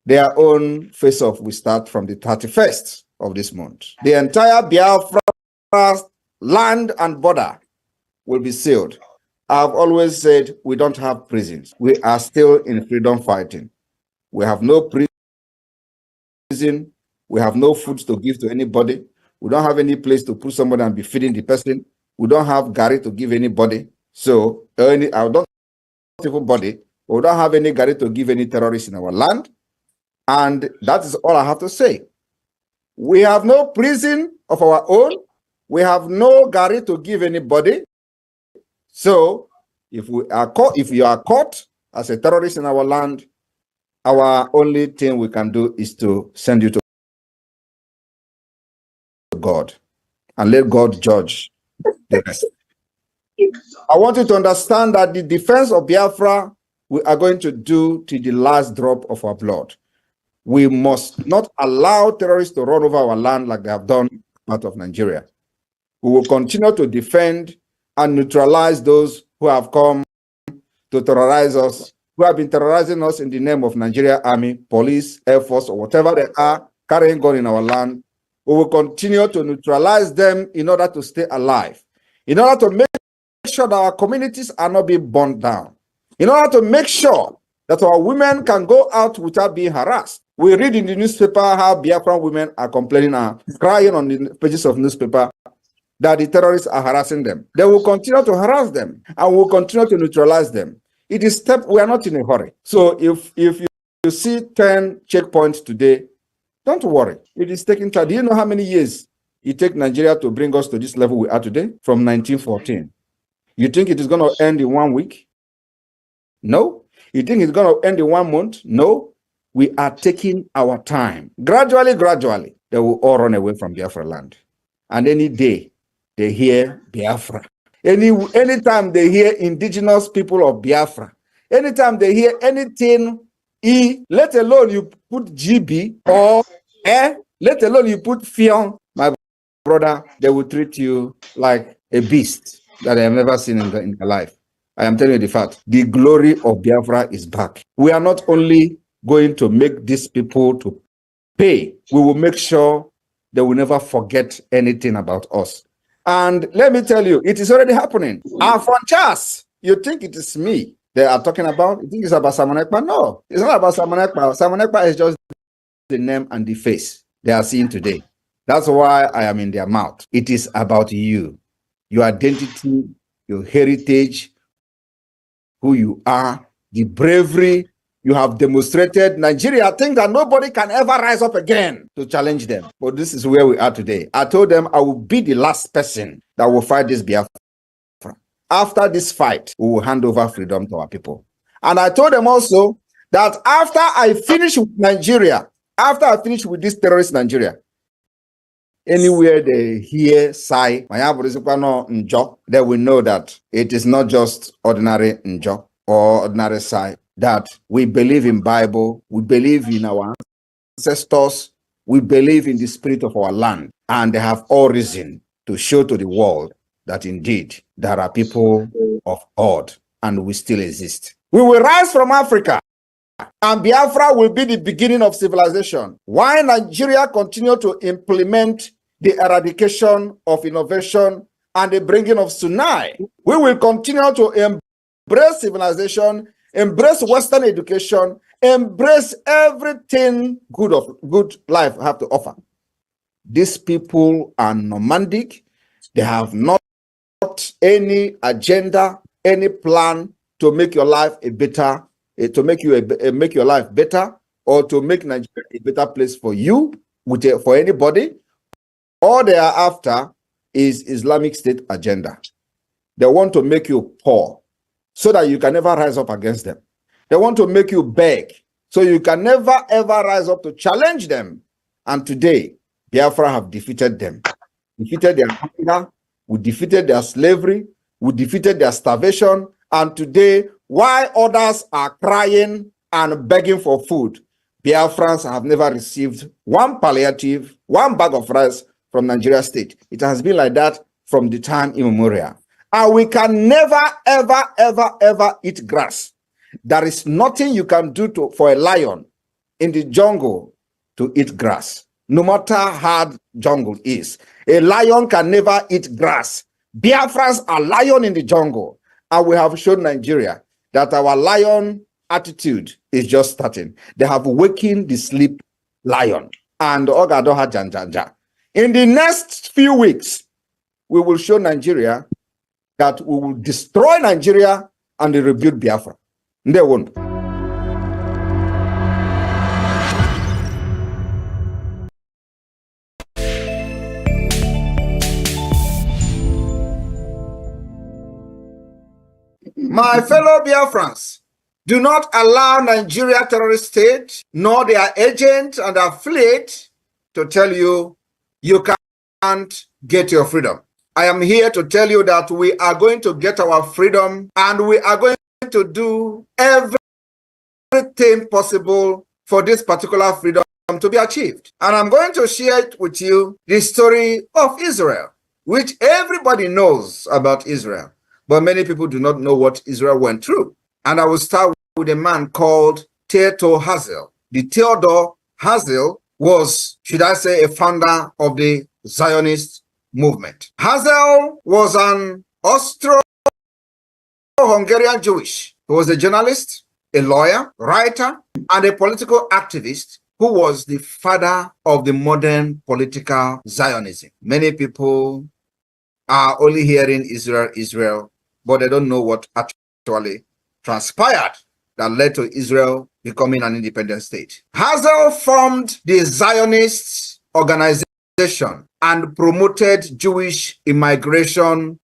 their own face-off will start from the 31st of this month. The entire Biafra land and border will be sealed. I've always said we don't have prisons. We are still in freedom fighting. We have no prison. We have no food to give to anybody. We don't have any place to put somebody and be feeding the person. We don't have Gary to give anybody. So, I don't everybody. We don't have any Gary to give any terrorists in our land. And that is all I have to say. We have no prison of our own. We have no Gary to give anybody. So, if you are caught as a terrorist in our land, our only thing we can do is to send you to God and let God judge the rest. I want you to understand that the defense of Biafra we are going to do to the last drop of our blood. We must not allow terrorists to run over our land like they have done part of Nigeria. We will continue to defend and neutralize those who have come to terrorize us, who have been terrorizing us in the name of Nigeria Army, Police, Air Force, or whatever they are, carrying gun in our land. We will continue to neutralize them in order to stay alive, in order to make sure that our communities are not being burned down, in order to make sure that our women can go out without being harassed. We read in the newspaper how Biafran women are complaining and crying on the pages of newspaper that the terrorists are harassing them. They will continue to harass them and will continue to neutralize them. It is we are not in a hurry. So if you see 10 checkpoints today, don't worry. It is taking time. Do you know how many years it took Nigeria to bring us to this level we are today? From 1914. You think it is going to end in 1 week? No. You think it's going to end in 1 month? No. We are taking our time. Gradually, they will all run away from Biafra land. And any day they hear Biafra, anytime they hear indigenous people of Biafra, anytime they hear anything E, let alone you put GB or let alone you put Fion, my brother, they will treat you like a beast that I have never seen in their life. I am telling you the fact. The glory of Biafra is back. We are not only going to make these people to pay, we will make sure they will never forget anything about us. And let me tell you, it is already happening. Our franchise, you think it is me they are talking about? You think it's about Simon Ekpa? No, it's not about Simon Ekpa. Simon Ekpa is just the name and the face they are seeing today. That's why I am in their mouth. It is about you, your identity, your heritage, who you are, the bravery you have demonstrated. Nigeria think that nobody can ever rise up again to challenge them. But this is where we are today. I told them I will be the last person that will fight this Biafra. After this fight, we will hand over freedom to our people. And I told them also that after I finish with Nigeria, after I finish with this terrorist Nigeria, anywhere they hear Sai, they will know that it is not just ordinary Njo or ordinary Sai, that we believe in Bible, we believe in our ancestors, we believe in the spirit of our land, and they have all reason to show to the world that indeed there are people of odd and we still exist. We will rise from Africa, and Biafra will be the beginning of civilization. Why Nigeria continue to implement the eradication of innovation and the bringing of Sunai? We will continue to embrace civilization, embrace Western education, embrace everything good life have to offer. These people are nomadic. They have not any agenda, any plan to make your life a better, to make you make your life better, or to make Nigeria a better place for you, for anybody. All they are after is Islamic State agenda. They want to make you poor so that you can never rise up against them. They want to make you beg so you can never ever rise up to challenge them. And today, Biafra have defeated them, defeated their hunger, we defeated their slavery, we defeated their starvation, and today, while others are crying and begging for food, Biafrans have never received one palliative, one bag of rice from Nigeria state. It has been like that from the time immemorial. And we can never, ever, ever, ever eat grass. There is nothing you can do for a lion in the jungle to eat grass. No matter how hard jungle is, a lion can never eat grass. Biafrans are lion in the jungle. And we have shown Nigeria that our lion attitude is just starting. They have wakened the sleep lion. And Ogadoha Janjanja. In the next few weeks, we will show Nigeria that we will destroy Nigeria and rebuild Biafra. They won't. My fellow Biafrans, do not allow Nigeria terrorist state, nor their agent and affiliate to tell you you can't get your freedom. I am here to tell you that we are going to get our freedom, and we are going to do everything possible for this particular freedom to be achieved. And I'm going to share it with you the story of Israel, which everybody knows about Israel, but many people do not know what Israel went through. And I will start with a man called Theodor Herzl. The Theodor Herzl was, should I say, a founder of the Zionist movement. Herzl was an Austro-Hungarian Jewish. He was a journalist, a lawyer, writer, and a political activist who was the father of the modern political Zionism. Many people are only hearing Israel, Israel, but they don't know what actually transpired that led to Israel becoming an independent state. Herzl formed the Zionist organization and promoted Jewish immigration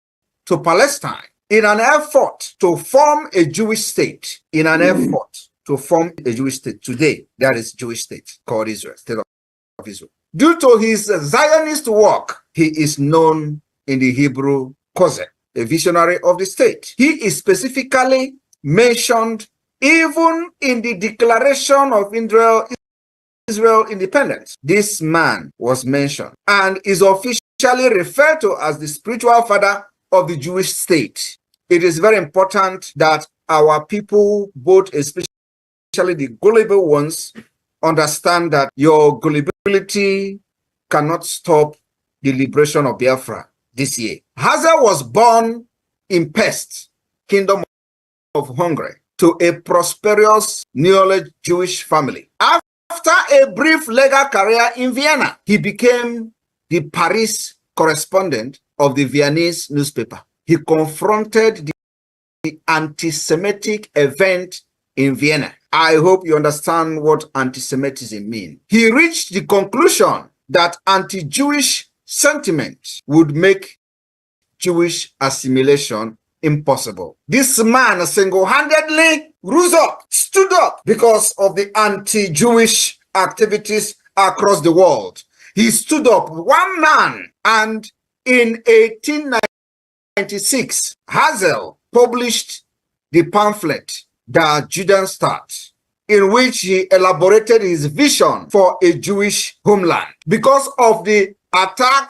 to Palestine in an effort to form a Jewish state. In an effort to form a Jewish state. Today, there is a Jewish state called Israel, State of Israel. Due to his Zionist work, he is known in the Hebrew Kozeh, a visionary of the state. He is specifically mentioned Even in the Declaration of Israel independence, this man was mentioned and is officially referred to as the spiritual father of the Jewish state. It is very important that our people, both especially the gullible ones, understand that your gullibility cannot stop the liberation of Biafra this year. Hazel was born in Pest, Kingdom of Hungary, to a prosperous newly Jewish family. After a brief legal career in Vienna, he became the Paris correspondent of the Viennese newspaper. He confronted the anti-Semitic event in Vienna. I hope you understand what anti-Semitism means. He reached the conclusion that anti-Jewish sentiment would make Jewish assimilation impossible. This man single-handedly rose up, stood up because of the anti-Jewish activities across the world. He stood up, one man, and in 1896, Hazel published the pamphlet, The Judenstaat, in which he elaborated his vision for a Jewish homeland. Because of the attack,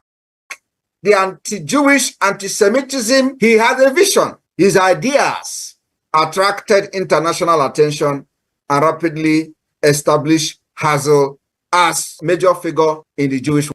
the anti-Jewish anti-Semitism, he had a vision. His ideas attracted international attention and rapidly established Hazel as major figure in the Jewish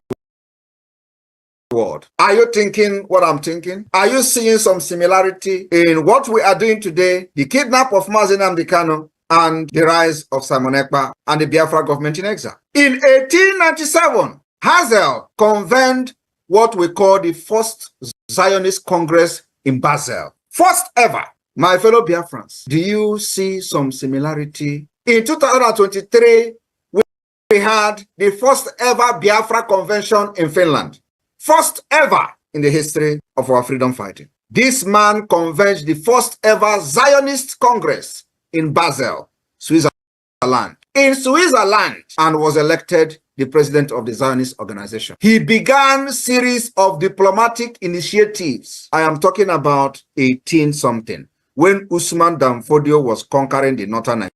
world. Are you thinking what I'm thinking? Are you seeing some similarity in what we are doing today, the kidnap of Mazi Nnamdi Kanu and the rise of Simon Ekpa and the Biafra government in exile? In 1897, Hazel convened what we call the First Zionist Congress in Basel. First ever. My fellow Biafrans, do you see some similarity? In 2023, we had the first ever Biafra convention in Finland. First ever in the history of our freedom fighting. This man convened the first ever Zionist Congress in Basel, Switzerland. In Switzerland, and was elected the president of the Zionist organization. He began a series of diplomatic initiatives. I am talking about 18-something, when Usman Danfodio was conquering the northern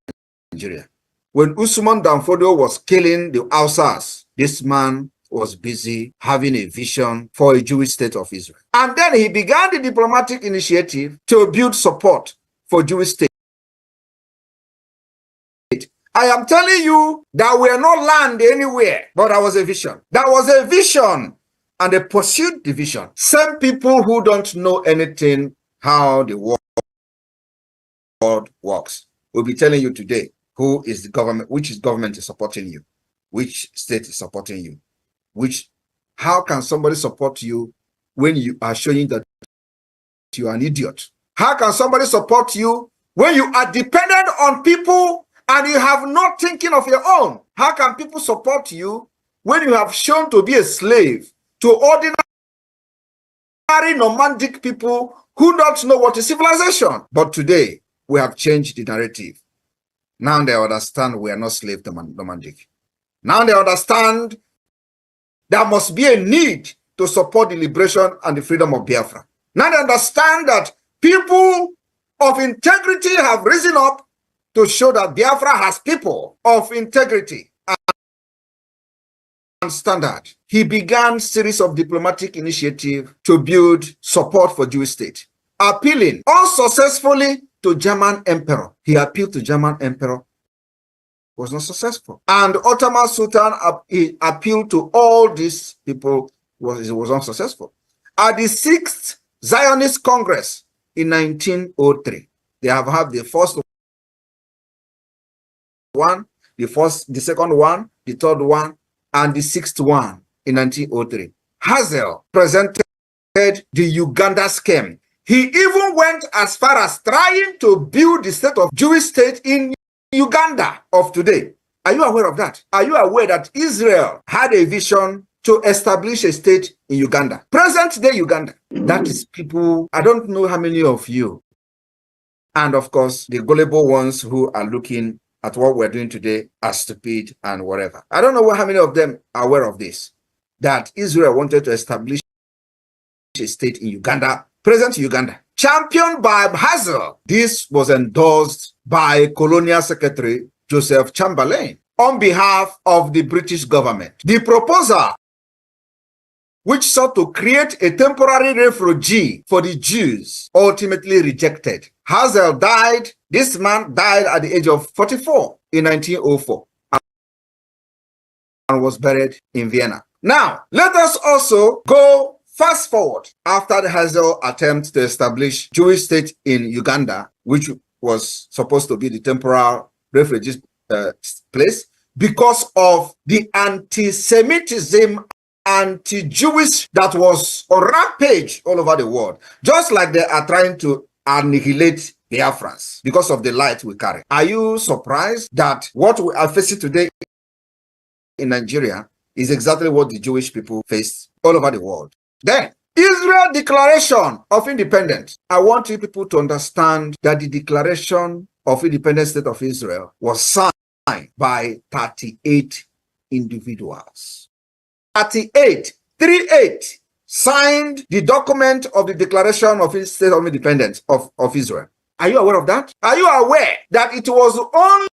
Nigeria. When Usman Danfodio was killing the Hausas, this man was busy having a vision for a Jewish state of Israel. And then he began the diplomatic initiative to build support for Jewish state. I am telling you that we are not land anywhere, but there was a vision. There was a vision, and they pursued the vision. Some people who don't know anything how the world works will be telling you today who is the government, which government is supporting you, which state is supporting you, how can somebody support you when you are showing that you are an idiot? How can somebody support you when you are dependent on people and you have no thinking of your own? How can people support you when you have shown to be a slave to ordinary nomadic people who don't know what is civilization? But today, we have changed the narrative. Now they understand we are not slave nomadic. Now they understand there must be a need to support the liberation and the freedom of Biafra. Now they understand that people of integrity have risen up to show that Biafra has people of integrity and standard. He began a series of diplomatic initiatives to build support for Jewish state, appealing unsuccessfully to German emperor. He appealed to German emperor, was not successful. And Ottoman Sultan he appealed to all these people, was unsuccessful. At the 6th Zionist Congress in 1903, they have had the first one, the second one, the third one, and the 6th one in 1903. Hazel presented the Uganda scheme. He even went as far as trying to build the state of Jewish state in Uganda of today. Are you aware of that? Are you aware that Israel had a vision to establish a state in Uganda? Present day Uganda. That is people, I don't know how many of you, and of course, the gullible ones who are looking at what we're doing today are stupid and whatever. I don't know how many of them are aware of this, that Israel wanted to establish a state in Uganda, present Uganda. championed by Hazel. This was endorsed by Colonial Secretary Joseph Chamberlain on behalf of the British government. The proposal, which sought to create a temporary refugee for the Jews, ultimately rejected. Hazel died. This man died at the age of 44 in 1904 and was buried in Vienna. Now, let us also go fast forward after the Hazel attempt to establish Jewish state in Uganda, which was supposed to be the temporary refugee place, because of the anti-Semitism, anti-Jewish that was on rampage all over the world, just like they are trying to annihilate Biafrans because of the light we carry. Are you surprised that what we are facing today in Nigeria is exactly what the Jewish people face all over the world? Then, Israel Declaration of Independence. I want you people to understand that the Declaration of Independent State of Israel was signed by 38 individuals. 38 signed the document of the Declaration of State of Independence of Israel. Are you aware of that? Are you aware that it was only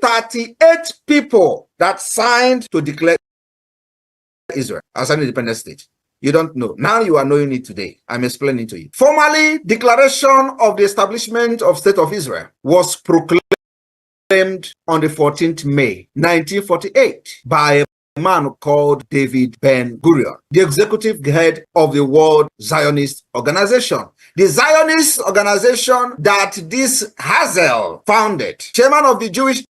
38 people that signed to declare Israel as an independent state? You don't know. Now you are knowing it today. I'm explaining to you. Formally, Declaration of the Establishment of State of Israel was proclaimed on the 14th May 1948 by a man called David Ben-Gurion, the executive head of the World Zionist Organization. The Zionist organization that this Hazel founded, chairman of the Jewish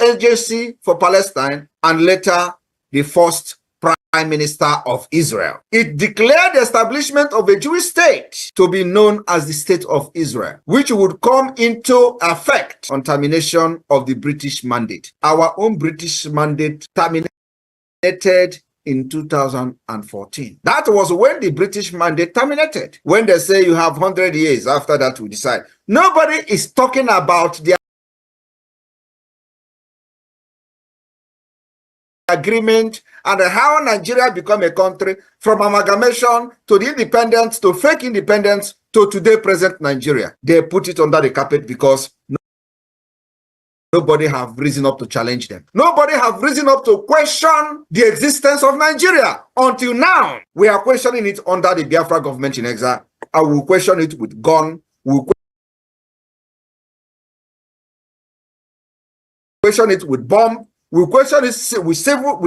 Agency for Palestine, and later the first Prime Minister of Israel. It declared the establishment of a Jewish state to be known as the State of Israel, which would come into effect on termination of the British mandate. Our own British mandate terminated in 2014. That was when the British mandate terminated. When they say you have 100 years after that to decide. Nobody is talking about the agreement and how Nigeria become a country from amalgamation to the independence to fake independence to today present Nigeria. They put it under the carpet because nobody have risen up to challenge them. Nobody have risen up to question the existence of Nigeria. Until now, we are questioning it under the Biafra government in exile. I will question it with gun. We will question it with bomb. We will question it with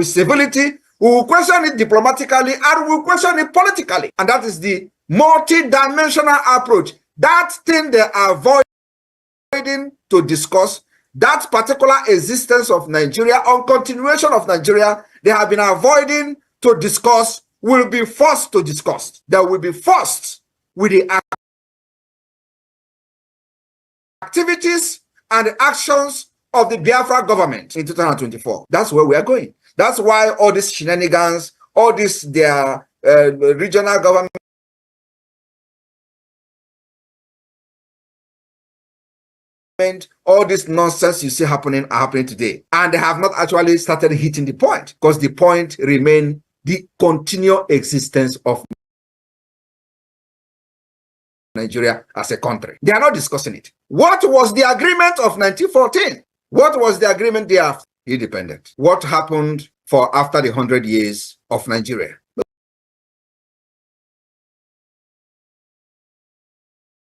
civility. We will question it diplomatically, and we will question it politically. And that is the multi-dimensional approach. That thing they are avoiding to discuss, that particular existence of Nigeria, or continuation of Nigeria, they have been avoiding to discuss, will be forced to discuss. They will be forced with the activities and the actions of the Biafra government in 2024. That's where we are going. That's why all these shenanigans, all this their regional government, all this nonsense you see are happening today. And they have not actually started hitting the point, because the point remains the continual existence of Nigeria as a country. They are not discussing it. What was the agreement of 1914? What was the agreement there after independence? What happened for after the 100 years of Nigeria?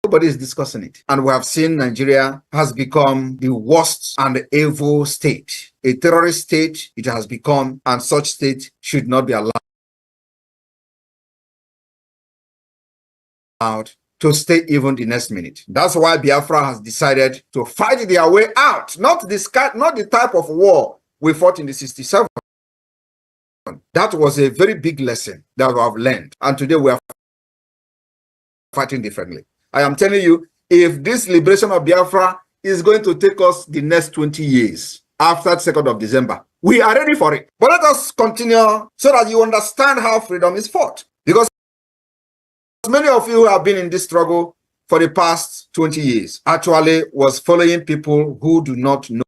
Nobody is discussing it. And we have seen Nigeria has become the worst and evil state. A terrorist state it has become, and such state should not be allowed to stay even the next minute. That's why Biafra has decided to fight their way out. Not the type of war we fought in the 67. That was a very big lesson that we have learned. And today we are fighting differently. I am telling you, if this liberation of Biafra is going to take us the next 20 years after the 2nd of December, we are ready for it. But let us continue so that you understand how freedom is fought. Because many of you who have been in this struggle for the past 20 years actually was following people who do not know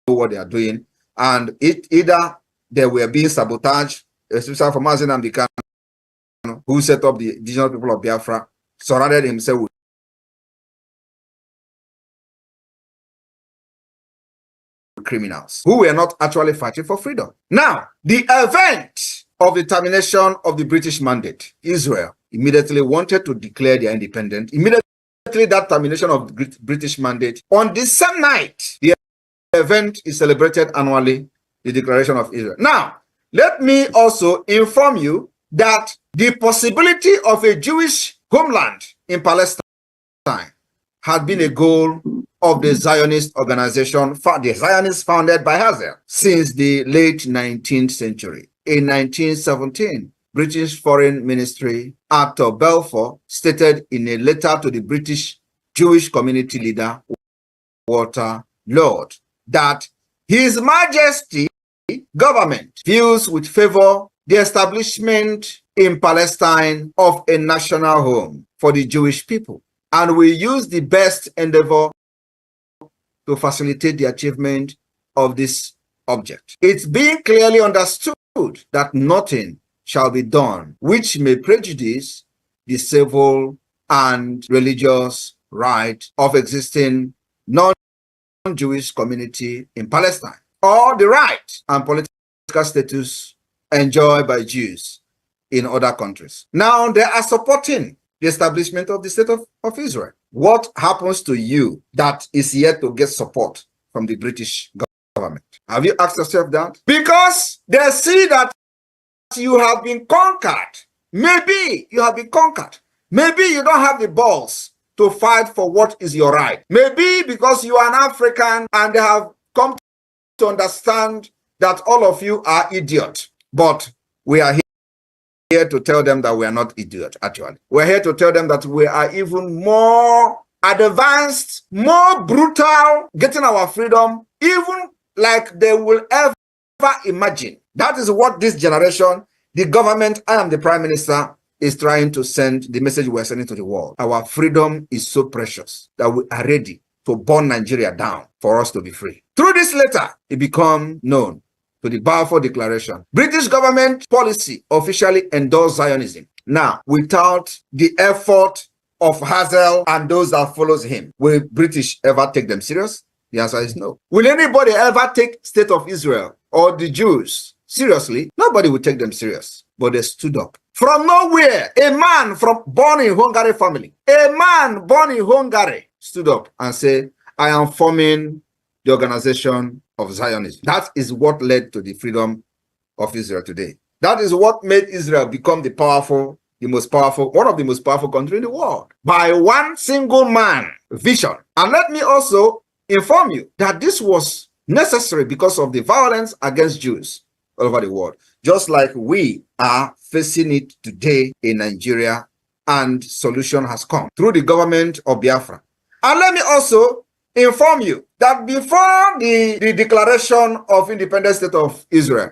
what they are doing, and it either they were being sabotaged, especially from Mazen Amdekan, who set up the indigenous people of Biafra, surrounded himself with criminals who were not actually fighting for freedom. Now, the event of the termination of the British mandate, Israel immediately wanted to declare their independence. Immediately, that termination of the British mandate, on the same night, the event is celebrated annually, the declaration of Israel. Now, let me also inform you that the possibility of a Jewish homeland in Palestine had been a goal of the Zionist organization, the Zionists founded by Hazel, since the late 19th century. In 1917, British Foreign Ministry Arthur Balfour stated in a letter to the British Jewish community leader, Walter Lord, that His Majesty government views with favor the establishment in Palestine of a national home for the Jewish people, and will use the best endeavor to facilitate the achievement of this object. It's being clearly understood that nothing shall be done which may prejudice the civil and religious right of existing non-Jewish community in Palestine, or the right and political status enjoyed by Jews in other countries. Now they are supporting the establishment of the state of Israel. What happens to you that is yet to get support from the British government? Have you asked yourself that? Because they see that you have been conquered. Maybe you have been conquered. Maybe you don't have the balls to fight for what is your right. Maybe because you are an African and they have come to understand that all of you are idiots. But we are here to tell them that we are not idiots, actually. We're here to tell them that we are even more advanced, more brutal, getting our freedom, even like they will ever imagine. That is what this generation, the government, I am the prime minister, is trying to send, the message we're sending to the world. Our freedom is so precious that we are ready to burn Nigeria down for us to be free. Through this letter, it became known to the Balfour Declaration. British government policy officially endorsed Zionism. Now, without the effort of Hazel and those that follows him, will British ever take them serious? The answer is no. Will anybody ever take State of Israel or the Jews seriously? Nobody will take them serious. But they stood up. From nowhere, a man born in Hungary family, a man born in Hungary stood up and said, I am forming the organization of Zionism. That is what led to the freedom of Israel today. That is what made Israel become one of the most powerful countries in the world. By one single man vision. And let me also inform you that this was necessary because of the violence against Jews all over the world. Just like we are facing it today in Nigeria, and solution has come through the government of Biafra. And let me also inform you that before the declaration of independent state of Israel,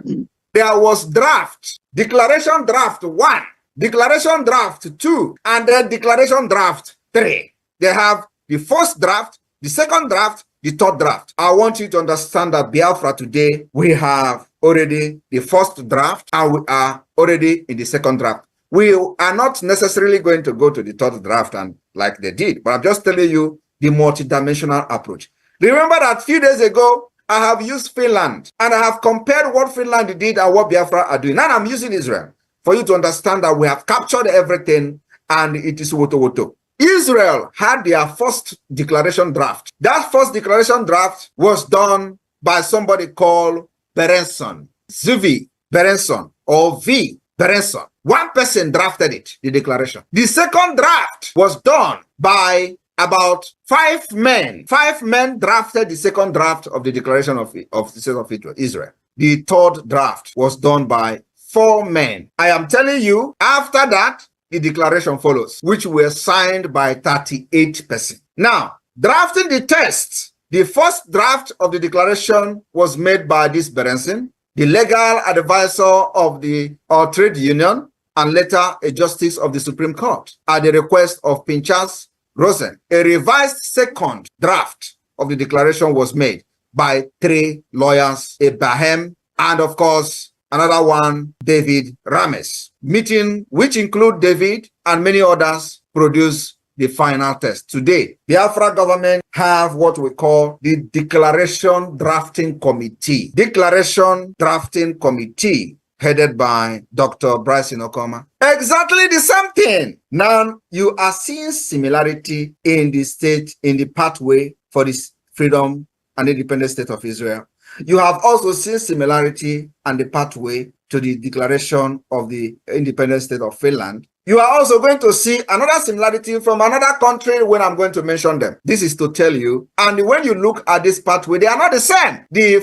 there was draft, declaration draft 1, declaration draft 2, and then declaration draft 3. They have the first draft, the second draft, the third draft. I want you to understand that Biafra today, we have already the first draft and we are already in the second draft. We are not necessarily going to go to the third draft and like they did, but I'm just telling you the multidimensional approach. Remember that a few days ago, I have used Finland and I have compared what Finland did and what Biafra are doing. Now I'm using Israel for you to understand that we have captured everything and it is woto woto. Israel had their first declaration draft. That first declaration draft was done by somebody called Berenson, Zvi Berenson, or V. Berenson. One person drafted it, the declaration. The second draft was done by about 5 men. 5 men drafted the second draft of the declaration of the state of Israel. The third draft was done by 4 men. I am telling you, after that, the declaration follows, which were signed by 38 persons. Now, drafting the text, the first draft of the declaration was made by this Berenson, the legal advisor of the trade union, and later a justice of the Supreme Court, at the request of Pinchas Rosen. A revised second draft of the declaration was made by 3 lawyers, Abraham and of course, another one, David Rames. Meeting, which include David and many others, produce the final test. Today, Biafra government have what we call the Declaration Drafting Committee. Declaration Drafting Committee, headed by Dr. Bryson Okoma. Exactly the same thing. Now, you are seeing similarity in the state, in the pathway for this freedom and independent state of Israel. You have also seen similarity and the pathway to the declaration of the independent state of Finland. You are also going to see another similarity from another country when I'm going to mention them. This is to tell you, and when you look at this pathway, they are not the same. The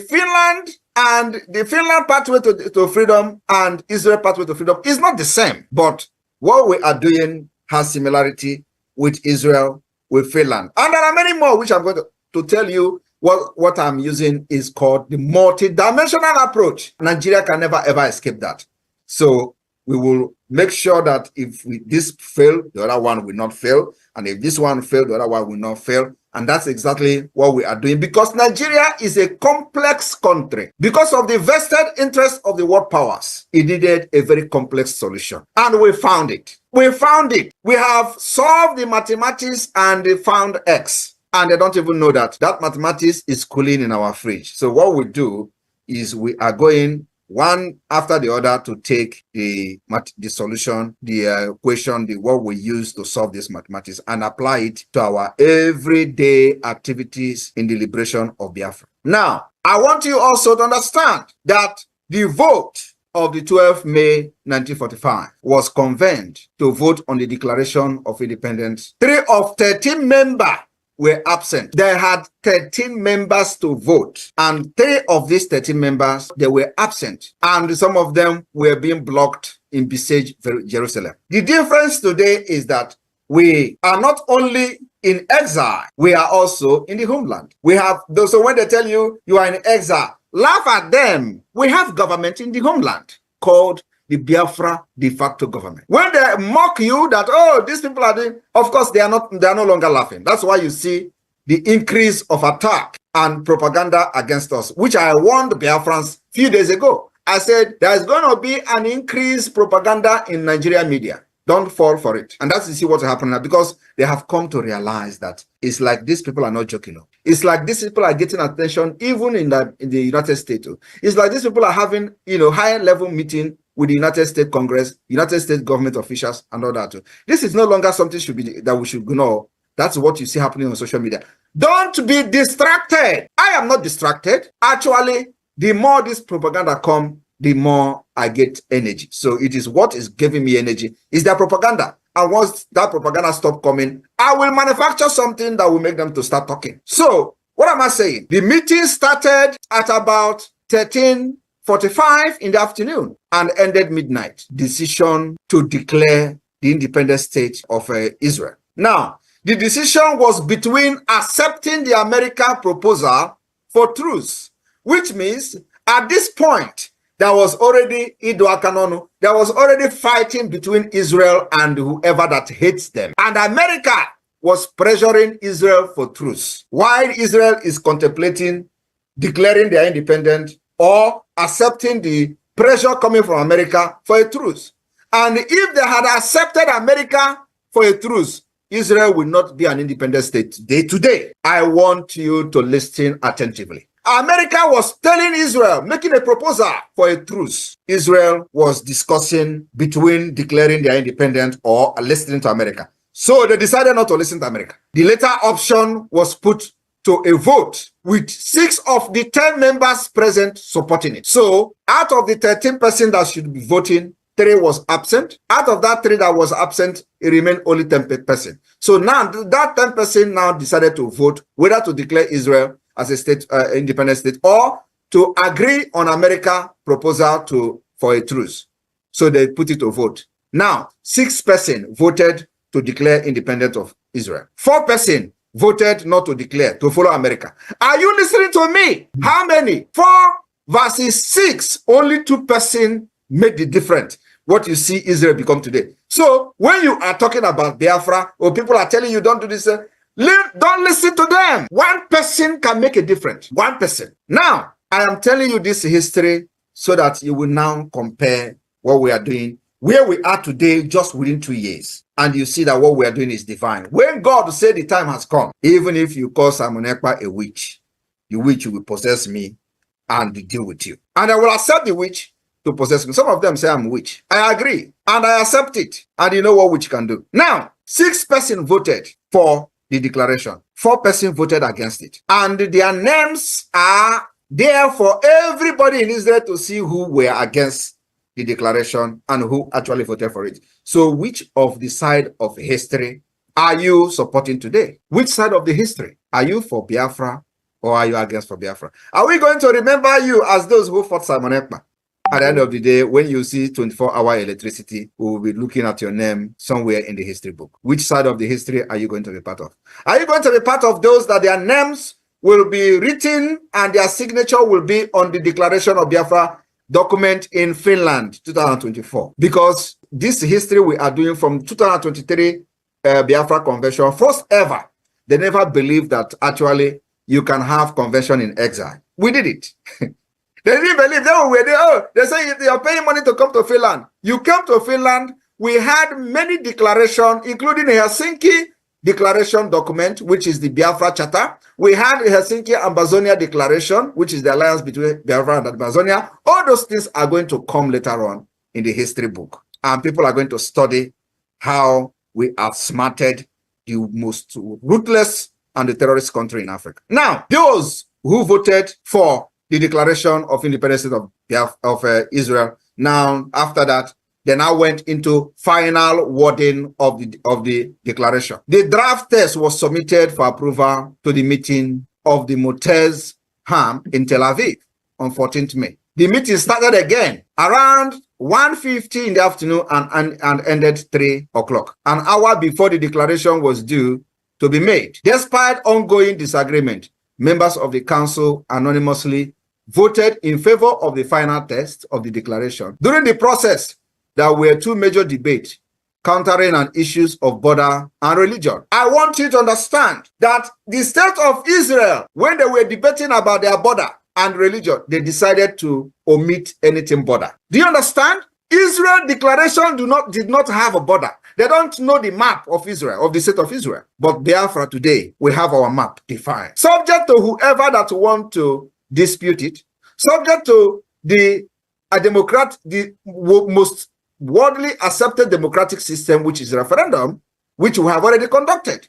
Finland pathway to freedom and Israel pathway to freedom is not the same. But what we are doing has similarity with Israel, with Finland. And there are many more which I'm going to tell you. What I'm using is called the multi-dimensional approach. Nigeria can never ever escape that. So we will make sure that if this fail, the other one will not fail. And if this one fail, the other one will not fail. And that's exactly what we are doing, because Nigeria is a complex country. Because of the vested interest of the world powers, it needed a very complex solution. And we found it. We found it. We have solved the mathematics and they found X. And they don't even know that mathematics is cooling in our fridge. So what we do is we are going one after the other to take the solution, the equation, what we use to solve this mathematics, and apply it to our everyday activities in the liberation of Biafra. Now, I want you also to understand that the vote of the 12th May 1945 was convened to vote on the Declaration of Independence. 3 of 13 members were absent. They had 13 members to vote, and 3 of these 13 members, they were absent, and some of them were being blocked in besieged Jerusalem. The difference today is that we are not only in exile, we are also in the homeland. We have those, so when they tell you you are in exile, laugh at them. We have government in the homeland called the Biafra de facto government. When they mock you that, oh, these people are doing, of course, they are no longer laughing. That's why you see the increase of attack and propaganda against us, which I warned Biafrans a few days ago. I said, there's going to be an increased propaganda in Nigerian media. Don't fall for it. And that's to see what's happening now, because they have come to realize that it's like these people are not joking. It's like these people are getting attention even in the United States. It's like these people are having, higher level meeting with the United States Congress, United States government officials, and all that. This is no longer something that we should ignore. That's what you see happening on social media. Don't be distracted. I am not distracted. Actually, the more this propaganda comes, the more I get energy. So it is what is giving me energy is their propaganda. And once that propaganda stops coming, I will manufacture something that will make them to start talking. So what am I saying? The meeting started at about 13:45 in the afternoon and ended midnight. Decision to declare the independent state of Israel. Now, the decision was between accepting the American proposal for truce, which means at this point, there was already there was already fighting between Israel and whoever that hates them. And America was pressuring Israel for truce, while Israel is contemplating declaring their independence or accepting the pressure coming from America for a truce. And if they had accepted America for a truce, Israel will not be an independent state today. I want you to listen attentively. America was telling Israel, making a proposal for a truce. Israel was discussing between declaring their independence or listening to America. So they decided not to listen to America. The latter option was put to a vote with 6 of the 10 members present supporting it. So out of the 13 persons that should be voting, 3 was absent. Out of that 3 that was absent, it remained only 10%. So now that 10% now decided to vote whether to declare Israel as a state, independent state, or to agree on America proposal for a truce. So they put it to vote. Now, 6% voted to declare independence of Israel. 4% voted not to declare, to follow America. Are you listening to me? How many? 4 versus 6. Only 2% made the difference. What you see Israel become today. So when you are talking about Biafra, or people are telling you don't do this, don't listen to them. 1% can make a difference. 1%. Now, I am telling you this history so that you will now compare what we are doing, where we are today, just within 2 years. And you see that what we are doing is divine. When God said the time has come, even if you call Simon Ekpa a witch, the witch will possess me and deal with you. And I will accept the witch to possess me. Some of them say I'm a witch. I agree. And I accept it. And you know what witch can do. Now, 6 persons voted for the declaration. 4 persons voted against it. And their names are there for everybody in Israel to see who were against the declaration and who actually voted for it. So which of the side of history are you supporting today? Which side of the history? Are you for Biafra or are you against for Biafra? Are we going to remember you as those who fought Simon Ekpa? At the end of the day, when you see 24-hour electricity, we will be looking at your name somewhere in the history book. Which side of the history are you going to be part of? Are you going to be part of those that their names will be written and their signature will be on the Declaration of Biafra document in Finland 2024? Because this history we are doing from 2023 Biafra Convention, first ever, they never believed that actually you can have convention in exile. We did it. They didn't believe. They were there. Oh, they say they are paying money to come to Finland. You came to Finland. We had many declarations, including a Helsinki Declaration document, which is the Biafra Charter. We had a Helsinki Ambazonia Declaration, which is the alliance between Biafra and Amazonia. All those things are going to come later on in the history book. And people are going to study how we outsmarted the most ruthless and the terrorist country in Africa. Now, those who voted for the Declaration of Independence of Israel, now after that, they now went into final wording of the declaration. The draft text was submitted for approval to the meeting of the Motez Ham in Tel Aviv on 14th May. The meeting started again around 1:50 in the afternoon and ended 3 o'clock, an hour before the declaration was due to be made. Despite ongoing disagreement, members of the council anonymously voted in favor of the final text of the declaration. During the process, there were 2 major debates countering on issues of border and religion. I want you to understand that the state of Israel, when they were debating about their border and religion, they decided to omit anything border. Do you understand? Israel declaration did not have a border. They don't know the map of Israel, of the state of Israel. But Biafra today, we have our map defined. Subject to whoever that want to dispute it, subject to the most widely accepted democratic system, which is referendum, which we have already conducted.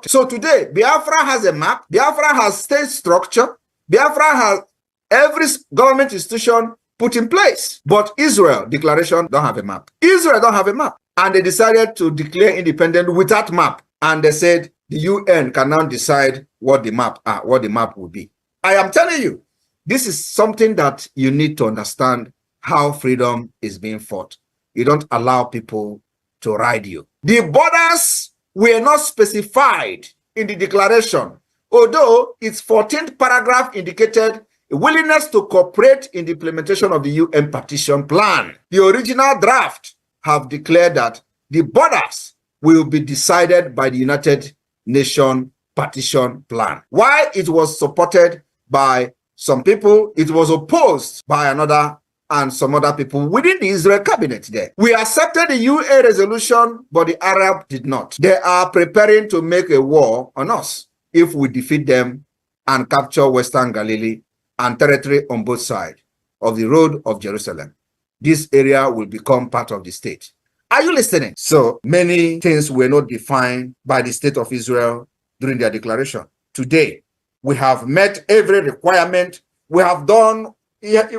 So today, Biafra has a map, Biafra has state structure, Biafra has every government institution put in place. But Israel declaration don't have a map. Israel don't have a map. And they decided to declare independent without map. And they said the UN can now decide what the map will be. I am telling you, this is something that you need to understand how freedom is being fought. You don't allow people to ride you. The borders were not specified in the declaration, although its 14th paragraph indicated a willingness to cooperate in the implementation of the UN partition plan. The original draft have declared that the borders will be decided by the United Nations partition plan. While it was supported by some people, it was opposed by another and some other people within the Israel cabinet there. We accepted the UN resolution, but the Arab did not. They are preparing to make a war on us if we defeat them and capture Western Galilee and territory on both sides of the road of Jerusalem. This area will become part of the state. Are you listening? So many things were not defined by the state of Israel during their declaration. Today, we have met every requirement. We have done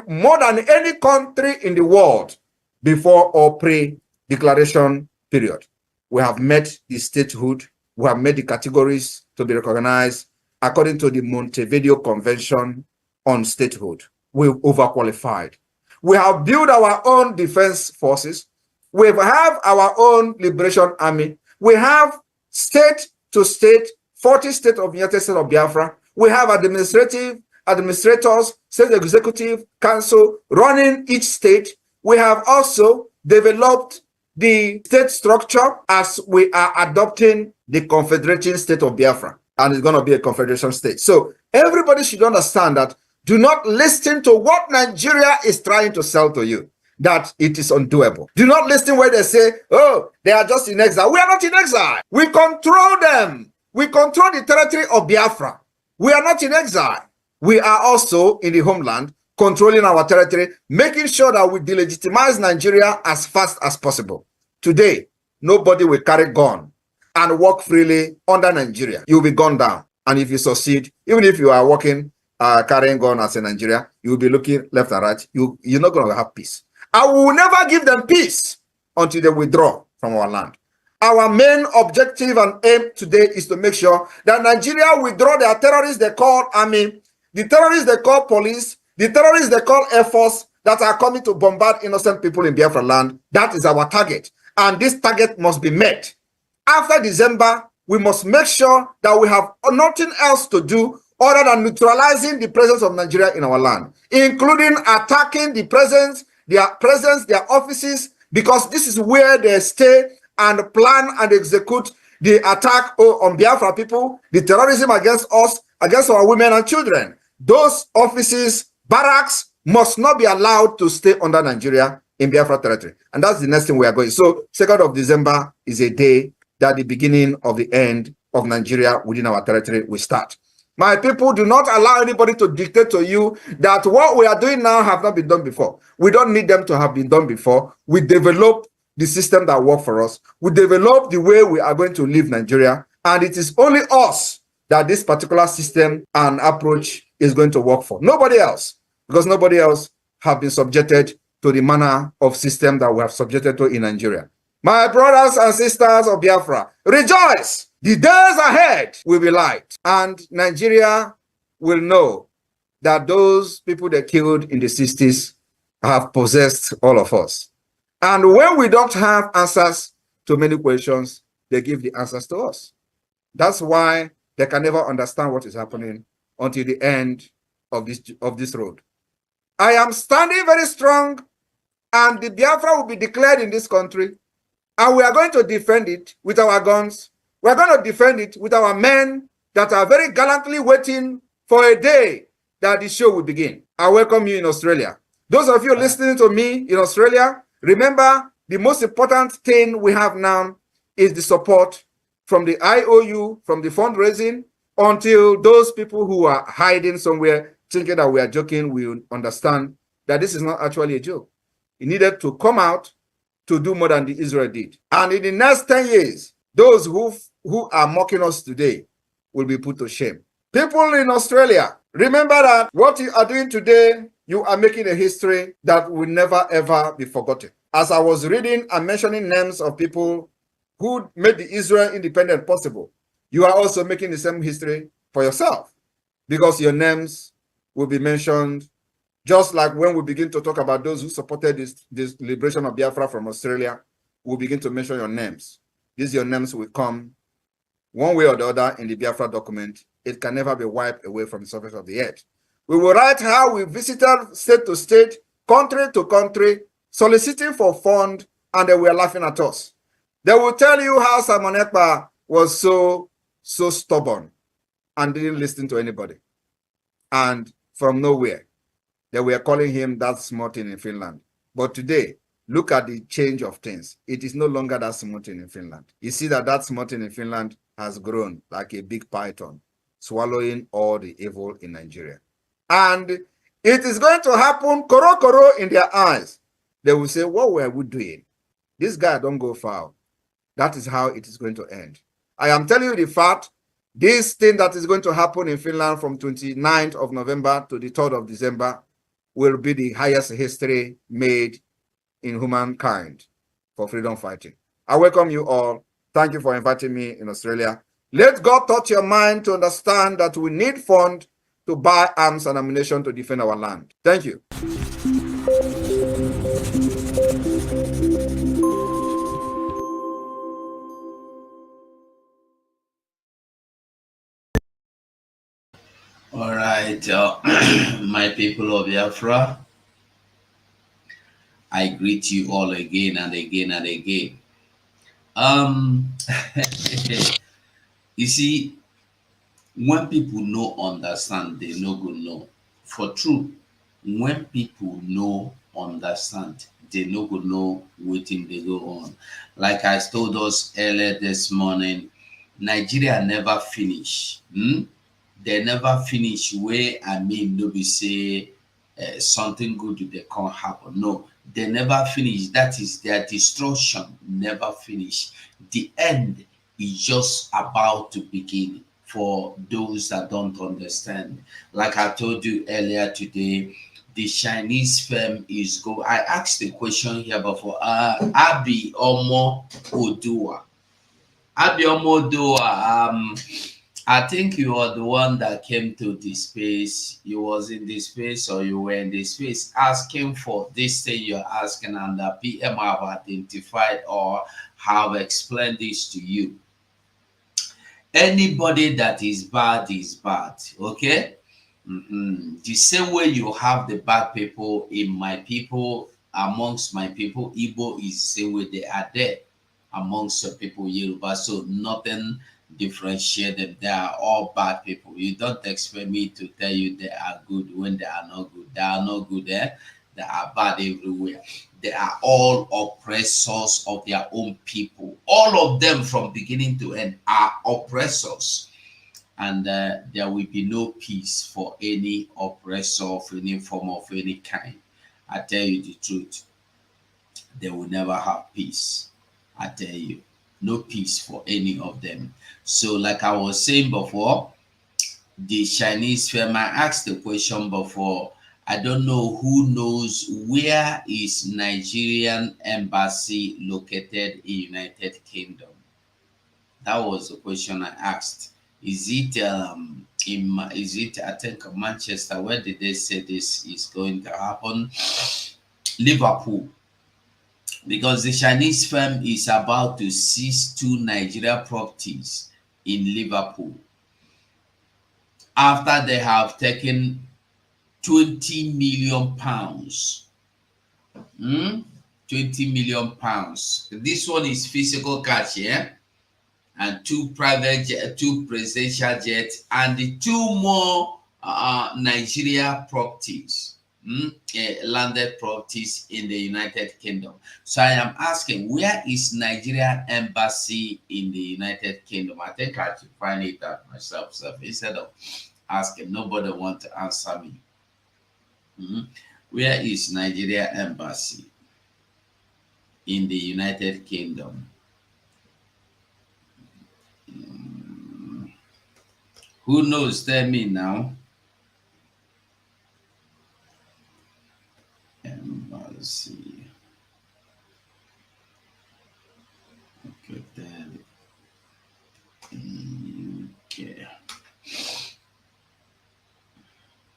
more than any country in the world before or pre-declaration period. We have met the statehood. We have met the categories to be recognized according to the Montevideo Convention on Statehood. We've overqualified. We have built our own defense forces. We have our own liberation army. We have state to state, 40 states of the United States of Biafra. We have administrators, state executive council running each state. We have also developed the state structure as we are adopting the Confederating State of Biafra. And it's going to be a confederation state. So everybody should understand that Do not listen to what Nigeria is trying to sell to you, that it is undoable. Do not listen where they say, oh, they are just in exile. We are not in exile. We control them. We control the territory of Biafra. We are not in exile. We are also in the homeland, controlling our territory, making sure that we delegitimize Nigeria as fast as possible. Today, nobody will carry gun and walk freely under Nigeria. You will be gunned down. And if you succeed, even if you are walking, carrying gun as in Nigeria, you will be looking left and right. You're not going to have peace. I will never give them peace until they withdraw from our land. Our main objective and aim today is to make sure that Nigeria withdraw their terrorists they call army, the terrorists they call police, the terrorists they call air force that are coming to bombard innocent people in Biafra land. That is our target. And this target must be met. After December, we must make sure that we have nothing else to do other than neutralizing the presence of Nigeria in our land, including attacking the presence, their offices, because this is where they stay and plan and execute the attack on Biafra people, the terrorism against us, against our women and children. Those offices, barracks, must not be allowed to stay under Nigeria in Biafra territory. And that's the next thing we are going. So 2nd of December is a day that the beginning of the end of Nigeria within our territory will start. My people, do not allow anybody to dictate to you that what we are doing now have not been done before. We don't need them to have been done before. We develop the system that works for us. We develop the way we are going to live Nigeria. And it is only us that this particular system and approach is going to work for. Nobody else. Because nobody else have been subjected to the manner of system that we have subjected to in Nigeria. My brothers and sisters of Biafra, rejoice! The days ahead will be light, and Nigeria will know that those people they killed in the 60s have possessed all of us. And when we don't have answers to many questions, they give the answers to us. That's why they can never understand what is happening until the end of this road. I am standing very strong, and the Biafra will be declared in this country, and we are going to defend it with our guns. We are going to defend it with our men that are very gallantly waiting for a day that the show will begin. I welcome you in Australia. Those of you listening to me in Australia, remember the most important thing we have now is the support from the IOU, from the fundraising, until those people who are hiding somewhere thinking that we are joking will understand that this is not actually a joke. It needed to come out to do more than the Israel did. And in the next 10 years, those who are mocking us today will be put to shame. People in Australia, remember that what you are doing today, you are making a history that will never ever be forgotten. As I was reading and mentioning names of people who made the Israel independence possible, you are also making the same history for yourself, because your names will be mentioned, just like when we begin to talk about those who supported this liberation of Biafra from Australia, we'll begin to mention your names. Your names will come one way or the other in the Biafra document. It can never be wiped away from the surface of the earth. We will write how we visited state to state, country to country, soliciting for funds, and they were laughing at us. They will tell you how Simon Ekpa was so stubborn and didn't listen to anybody. And from nowhere, they were calling him that small thing in Finland. But today, look at the change of things. It is no longer that small thing in Finland. You see that small thing in Finland has grown like a big python, swallowing all the evil in Nigeria. And it is going to happen koro in their eyes. They will say, what were we doing? This guy don't go far. That is how it is going to end. I am telling you the fact, this thing that is going to happen in Finland from 29th of November to the 3rd of December will be the highest history made in humankind for freedom fighting. I welcome you all. Thank you for inviting me in Australia. Let God touch your mind to understand that we need funds to buy arms and ammunition to defend our land. Thank you. All right, my people of Biafra, I greet you all again and again and again. You see, when people no understand, they no go know. For true, when people know, understand, they no go know wetin dey go on. Like I told us earlier this morning, Nigeria never finish. They never finish wey I mean no be say something good dey come happen. No, they never finish. That is their destruction never finish. The end is just about to begin for those that don't understand. Like I told you earlier today, the Chinese firm is go. I asked the question here before. Abi Omo Odua. Abi Omo Odua. I think you are the one that came to the space. You was in the space or you were in the space asking for this thing you're asking, and the PM have identified or have explained this to you. Anybody that is bad, okay? The same way you have the bad people in my people, amongst my people, Igbo is the same way they are there amongst the people Yoruba. So nothing differentiate them. They are all bad people. You don't expect me to tell you they are good when they are not good. They are not good there. They are bad everywhere. They are all oppressors of their own people. All of them from beginning to end are oppressors, and there will be no peace for any oppressor of any form of any kind. I tell you the truth, they will never have peace. I tell you, no peace for any of them. So, like I was saying before, the Chinese firm, I asked the question before. I don't know who knows where is Nigerian embassy located in United Kingdom. That was the question I asked. Is it is it I think Manchester? Where did they say this is going to happen? Liverpool. Because the Chinese firm is about to seize two Nigeria properties in Liverpool after they have taken 20 million pounds. 20 million pounds. This one is physical cash, yeah? And two private jet, two presidential jets, and the two more Nigeria properties, landed properties in the United Kingdom. So I am asking, where is Nigeria embassy in the United Kingdom? I think I should find it out myself. So instead of asking, nobody want to answer me. Where is Nigeria embassy in the United Kingdom? Who knows? Tell me now. Embassy. Okay, then. Okay.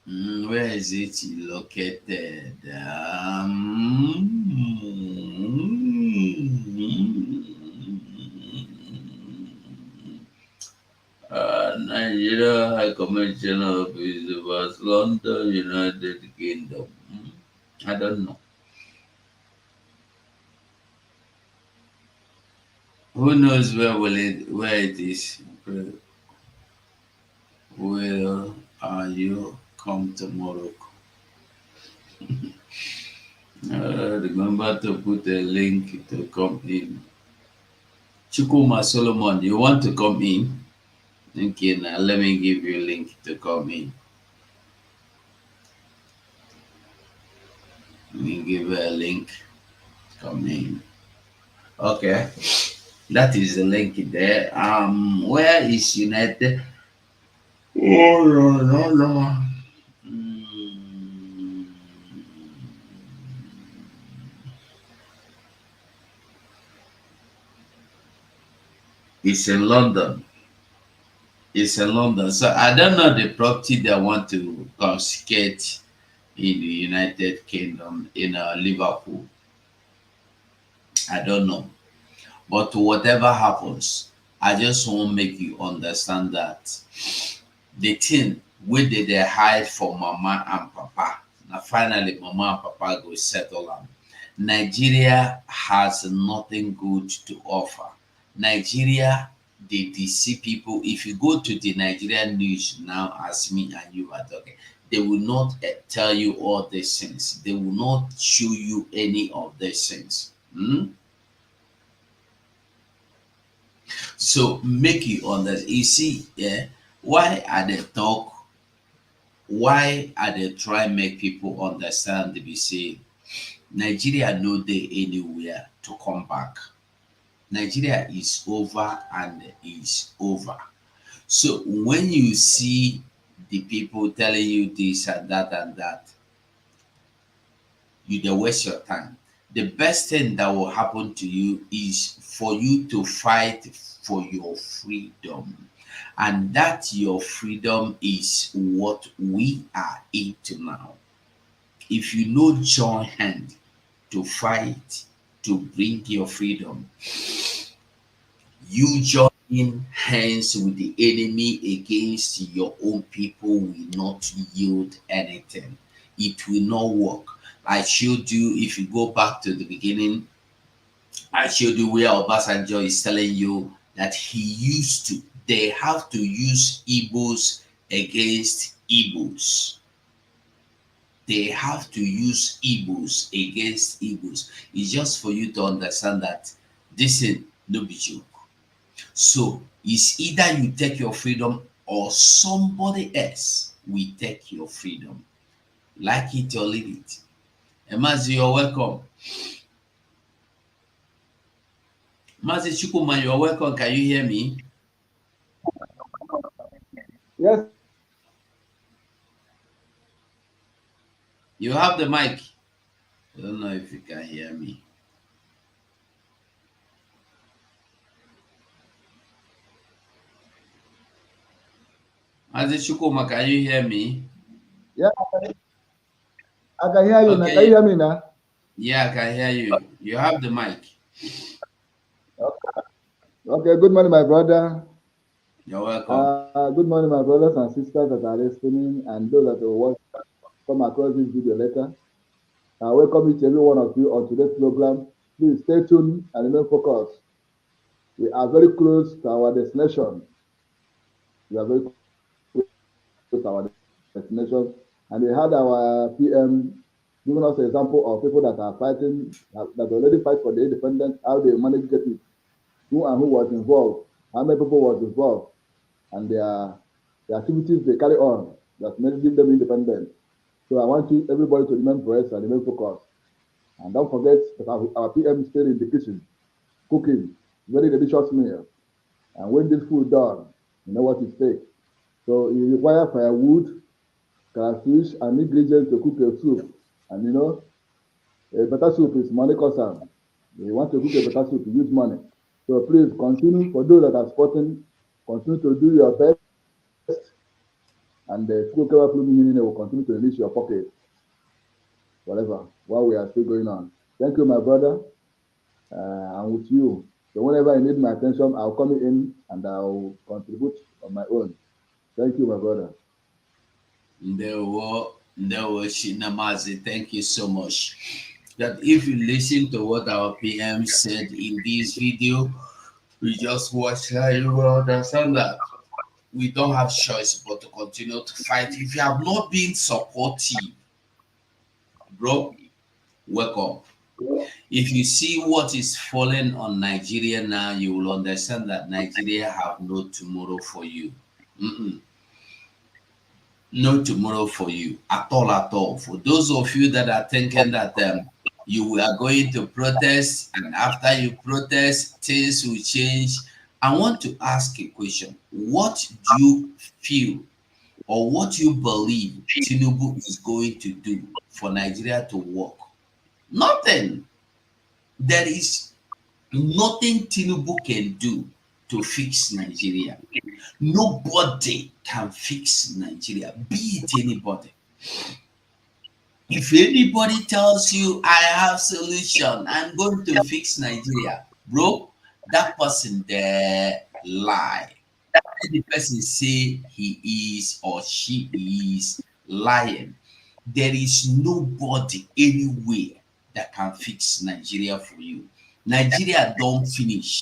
Where is it located? Nigeria High Commission Office was London, United Kingdom. I don't know. Who knows where it is? Will you come to Morocco? Remember to put a link to come in. Chukuma Solomon, you want to come in? Okay, now let me give you a link to come in. Let me give you a link. Come in. Okay. That is the link there. Where is United? Oh no. It's in London. It's in London. So I don't know the property they want to confiscate in the United Kingdom in Liverpool. I don't know. But whatever happens, I just want to make you understand that the thing where they hide for mama and papa. Now finally mama and papa go settle them. Nigeria has nothing good to offer. Nigeria, they deceive people. If you go to the Nigerian news now, as me and you are talking, They will not tell you all these things. They will not show you any of these things. So make you understand. You see, yeah, why are they talk? Why are they try make people understand? They be say Nigeria no dey anywhere to come back. Nigeria is over and is over. So when you see the people telling you this and that, you dey waste your time. The best thing that will happen to you is for you to fight for your freedom. And that your freedom is what we are into now. If you no join hand to fight to bring your freedom, you joining hands with the enemy against your own people will not yield anything. It will not work. I showed you, if you go back to the beginning, I showed you where Obasanjo is telling you that he used to, they have to use Igbos against Igbos. They have to use Igbos against Igbos. It's just for you to understand that this is no be joke. So it's either you take your freedom or somebody else will take your freedom. Like it or leave it. Mazi, you're welcome. Mazi Chukuma, you're welcome. Can you hear me? Yes. You have the mic. I don't know if you can hear me. Mazi Chukuma, can you hear me? Yeah, I can hear you now. Can you hear me now? Yeah, I can hear you. You have the mic. Okay, good morning, my brother. You're welcome. Good morning, my brothers and sisters that are listening and those that will watch, come across this video later. I welcome each and every one of you on today's program. Please stay tuned and remain focused. We are very close to our destination. We are very close to our destination. And we had our PM giving us an example of people that are fighting, that already fight for the independence, how they manage to get it, who and who was involved, how many people was involved, and the activities they carry on that may give them independence. So I want you, everybody, to remain blessed and remain focused. And don't forget that our PM stayed in the kitchen, cooking very delicious meal. And when this food done, you know what it takes. So you require firewood, crayfish, and ingredients to cook a soup. And you know, a better soup is money concern. You want to cook a better soup, you use money. So please continue, for those that are supporting, continue to do your best, and the school cover will continue to release your pocket, whatever, while we are still going on. Thank you, my brother. I'm with you. So whenever I need my attention, I'll come in and I'll contribute on my own. Thank you, my brother. Ndewo Shinamazi, thank you so much. That if you listen to what our PM said in this video, we just watch how you will understand that we don't have choice but to continue to fight. If you have not been supportive, bro, wake up. If you see what is falling on Nigeria now, you will understand that Nigeria have no tomorrow for you. No tomorrow for you at all, at all. For those of you that are thinking that you are going to protest and after you protest, things will change. I want to ask a question. What do you feel or what you believe Tinubu is going to do for Nigeria to work? Nothing. There is nothing Tinubu can do to fix Nigeria. Nobody can fix Nigeria, be it anybody. If anybody tells you I have solution, I'm going to fix Nigeria, bro, that person there lie. The person say he is or she is lying. There is nobody anywhere that can fix Nigeria for you. Nigeria don't finish.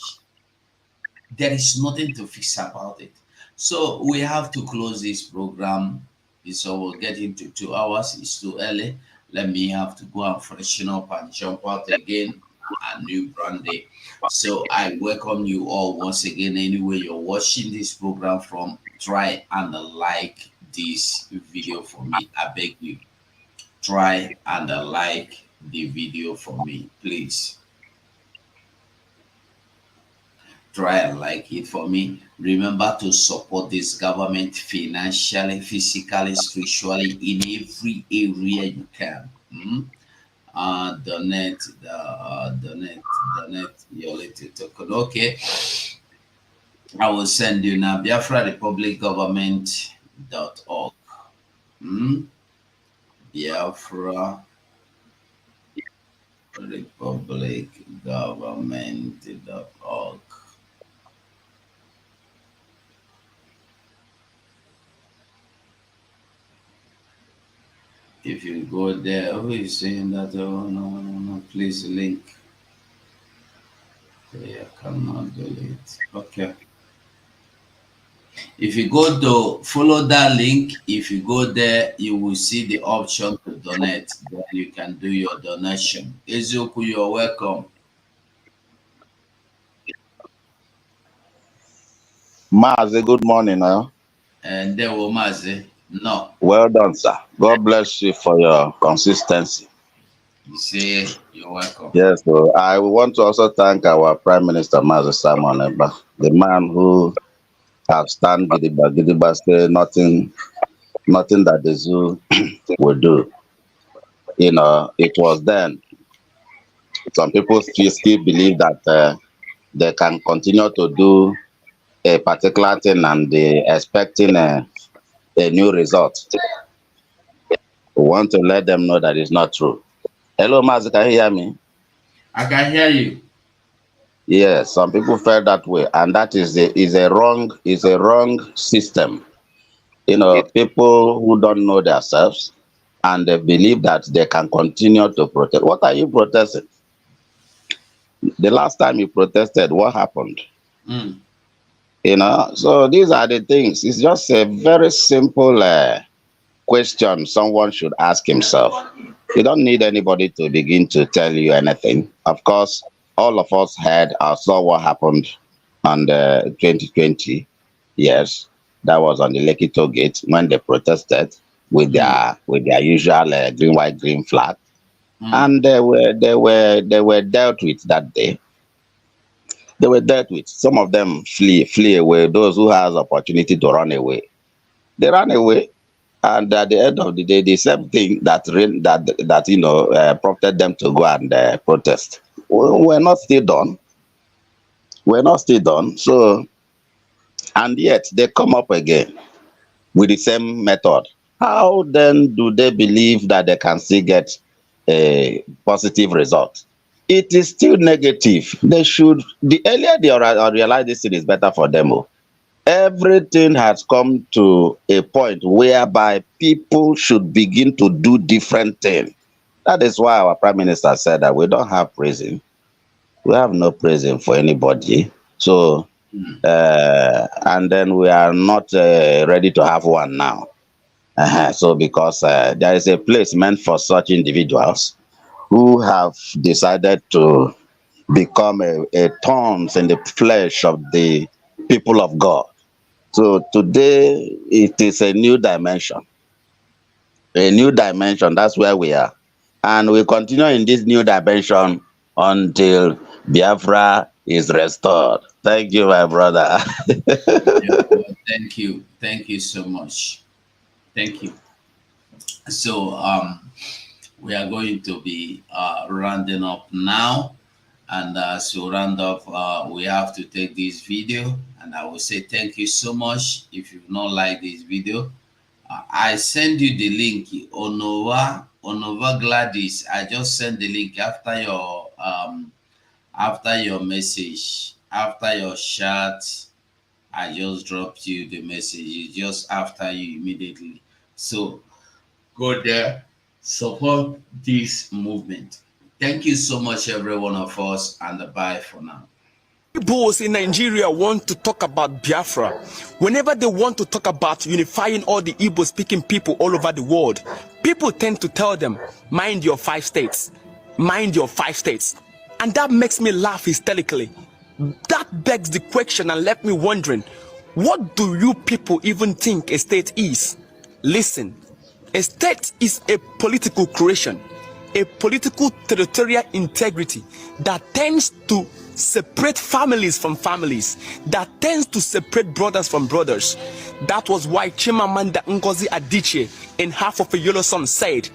There is nothing to fix about it. So we have to close this program. It's almost getting to 2 hours. It's too early. Let me have to go and freshen up and jump out again. A new brand day. So I welcome you all once again. Anyway, you're watching this program from, try and like this video for me. I beg you. Try and like the video for me, please. Try and like it for me. Remember to support this government financially, physically, spiritually, in every area you can. Donate your little token. Okay, I will send you now. Biafra Republic Government.org. Mm? Biafra Republic Government.org. If you go there, who is saying that? Oh, no, please link. Okay, I cannot delete. Okay. If you go to follow that link, if you go there, you will see the option to donate. Then you can do your donation. Ezoku, you're welcome. Mazi, good morning. And there will Mazi. No. Well done, sir. God bless you for your consistency. You say you're welcome. Yes, so I want to also thank our Prime Minister, Mazi Simon Eba, the man who have stand Gidigba, say nothing that the zoo will do. It was then. Some people still believe that they can continue to do a particular thing and they expecting a new result. We want to let them know that it's not true. Hello, Mazi, can you hear me? I can hear you. Yes, some people felt that way, and that is a wrong system. People who don't know themselves and they believe that they can continue to protest. What are you protesting? The last time you protested, what happened? Mm. So these are the things. It's just a very simple question someone should ask himself. You don't need anybody to begin to tell you anything. Of course, all of us heard or saw what happened on the 2020. Yes, that was on the Lekki toll gate when they protested with their usual green, white, green flag, and they were dealt with that day. They were dealt with. Some of them flee away. Those who has opportunity to run away, they ran away. And at the end of the day, the same thing that prompted them to go and protest, we're not still done. We're not still done. So, and yet they come up again with the same method. How then do they believe that they can still get a positive result? It is still negative. They should. The earlier they realize this thing is better for them. Everything has come to a point whereby people should begin to do different things. That is why our Prime Minister said that we don't have prison. We have no prison for anybody. So, and then we are not ready to have one now. So, because there is a place meant for such individuals who have decided to become a thorns in the flesh of the people of God. So today it is a new dimension. A new dimension. That's where we are. And we continue in this new dimension until Biafra is restored. Thank you, my brother. Thank you. Thank you so much. Thank you. So we are going to be rounding up now. And to round up, we have to take this video. And I will say thank you so much. If you've not liked this video, I send you the link. Onova Gladys. I just send the link after your message, after your chat. I just dropped you the message. It's just after you immediately. So go there, support this movement. Thank you so much, every one of us, and bye for now. Igbos in Nigeria want to talk about Biafra, whenever they want to talk about unifying all the Igbo-speaking people all over the world, people tend to tell them, mind your 5 states, mind your 5 states. And that makes me laugh hysterically. That begs the question and left me wondering, what do you people even think a state is? Listen, a state is a political creation, a political territorial integrity that tends to separate families from families, that tends to separate brothers from brothers. That was why Chimamanda Ngozi Adichie in Half of a Yellow Sun said,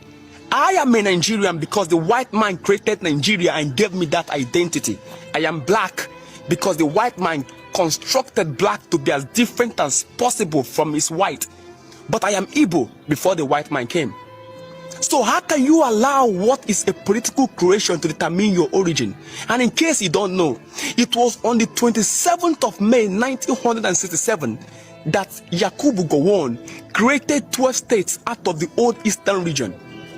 I am a Nigerian because the white man created Nigeria and gave me that identity. I am black because the white man constructed black to be as different as possible from his white. But I am Igbo before the white man came. So how can you allow what is a political creation to determine your origin? And in case you don't know, it was on the 27th of May 1967 that Yakubu Gowon created 12 states out of the old eastern region.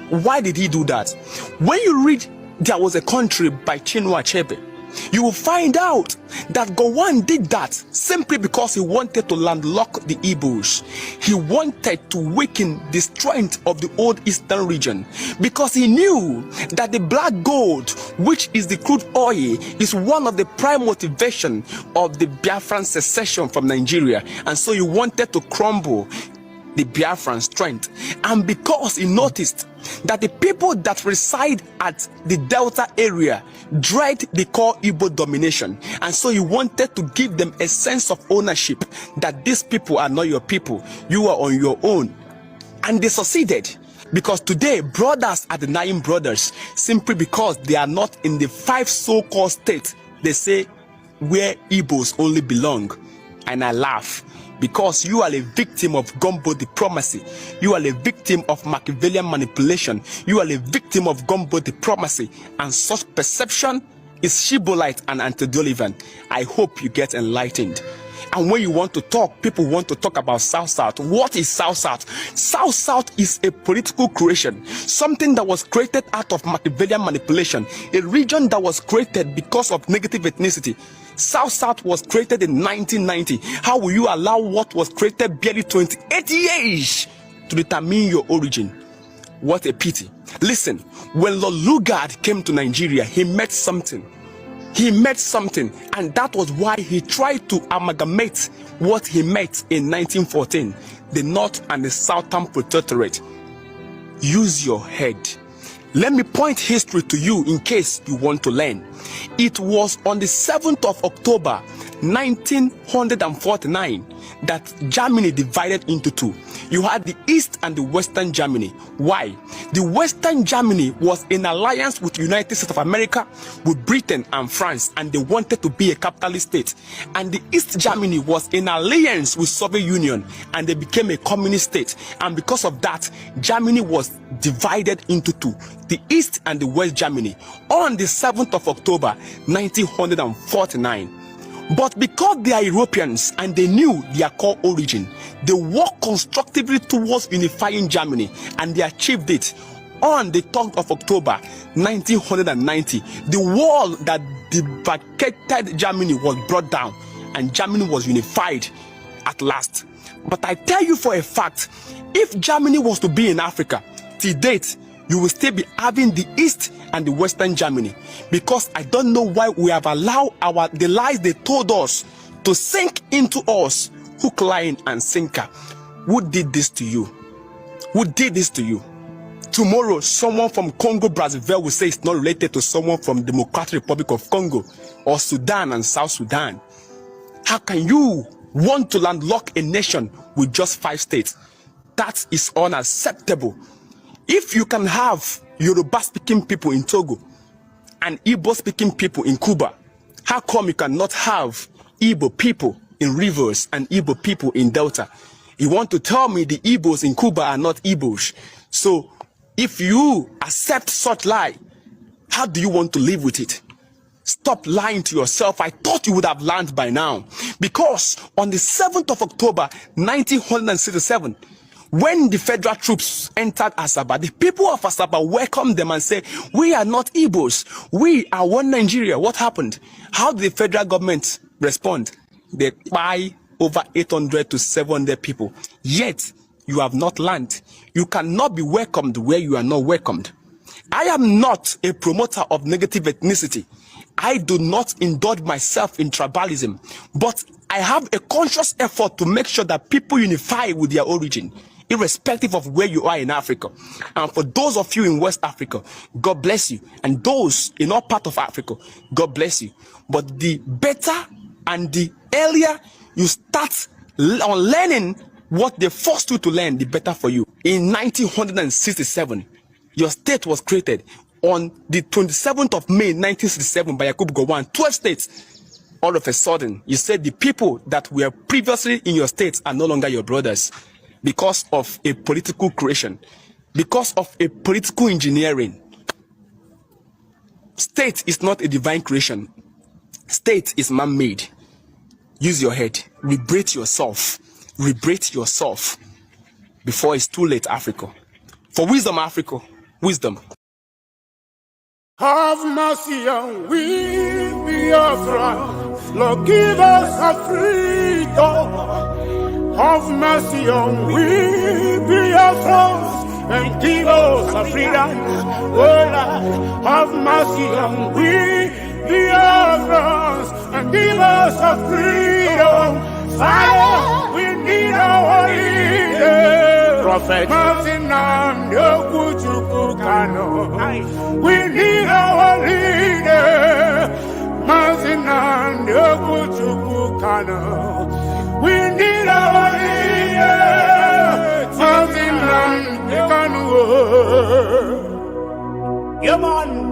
Why did he do that? When you read There Was a Country by Chinua Achebe, you will find out that Gowon did that simply because he wanted to landlock the Igbos. He wanted to weaken the strength of the old eastern region because he knew that the black gold, which is the crude oil, is one of the prime motivation of the Biafran secession from Nigeria, and so he wanted to crumble the Biafran strength. And because he noticed that the people that reside at the Delta area dread the core Igbo domination, and so he wanted to give them a sense of ownership, that these people are not your people, you are on your own. And they succeeded, because today brothers are denying brothers simply because they are not in the 5 so-called states they say where Igbos only belong. And I laugh, because you are a victim of gumbo diplomacy. You are a victim of Machiavellian manipulation. You are a victim of gumbo diplomacy, and such perception is Shibolite and antediluvian. I hope you get enlightened. And when you want to talk, people want to talk about South-South. What is South-South? South-South is a political creation, something that was created out of Machiavellian manipulation, a region that was created because of negative ethnicity. South-South was created in 1990. How will you allow what was created barely 28 years to determine your origin? What a pity. Listen, when Lord Lugard came to Nigeria, he met something. He met something, and that was why he tried to amalgamate what he met in 1914, the North and the Southern Protectorate. Use your head. Let me point history to you in case you want to learn. It was on the 7th of October 1949 that Germany divided into 2. You had the East and the Western Germany. Why? The Western Germany was in alliance with the United States of America, with Britain and France, and they wanted to be a capitalist state. And the East Germany was in alliance with Soviet Union, and they became a communist state. And because of that, Germany was divided into 2, the East and the West Germany, on the 7th of October 1949. But because they are Europeans and they knew their core origin, they worked constructively towards unifying Germany, and they achieved it. On the 3rd of October 1990, the wall that devastated Germany was brought down, and Germany was unified at last. But I tell you for a fact, if Germany was to be in Africa, to date, you will still be having the East and the Western Germany, because I don't know why we have allowed the lies they told us to sink into us, hook, line, and sinker. Who did this to you? Who did this to you? Tomorrow, someone from Congo Brazzaville will say it's not related to someone from Democratic Republic of Congo or Sudan and South Sudan. How can you want to landlock a nation with just 5 states? That is unacceptable. If you can have Yoruba-speaking people in Togo and Igbo-speaking people in Cuba, how come you cannot have Igbo people in Rivers and Igbo people in Delta? You want to tell me the Igbos in Cuba are not Igbos? So if you accept such lie, how do you want to live with it? Stop lying to yourself. I thought you would have learned by now. Because on the 7th of October 1967, When the federal troops entered Asaba, the people of Asaba welcomed them and said, we are not Igbos. We are one Nigeria. What happened? How did the federal government respond? They buy over 800 to 700 people. Yet, you have not land. You cannot be welcomed where you are not welcomed. I am not a promoter of negative ethnicity. I do not indulge myself in tribalism, but I have a conscious effort to make sure that people unify with their origin, irrespective of where you are in Africa. And for those of you in West Africa, God bless you. And those in all parts of Africa, God bless you. But the better and the earlier you start on learning what they forced you to learn, the better for you. In 1967, your state was created. On the 27th of May 1967 by Yakubu Gowon, 12 states. All of a sudden, you said the people that were previously in your states are no longer your brothers because of a political creation, because of a political engineering. State is not a divine creation. State is man-made. Use your head. Liberate yourself. Liberate yourself before it's too late, Africa. For wisdom, Africa. Wisdom. Have mercy on we, Biafra. Lord, give us a freedom. Have mercy on we, Biafra, and give us a freedom. Oh Lord, have mercy on we, Biafra, and give us a freedom. Fire, we need our leader. Prophet, we need our leader. We need our leader. Yeah, man.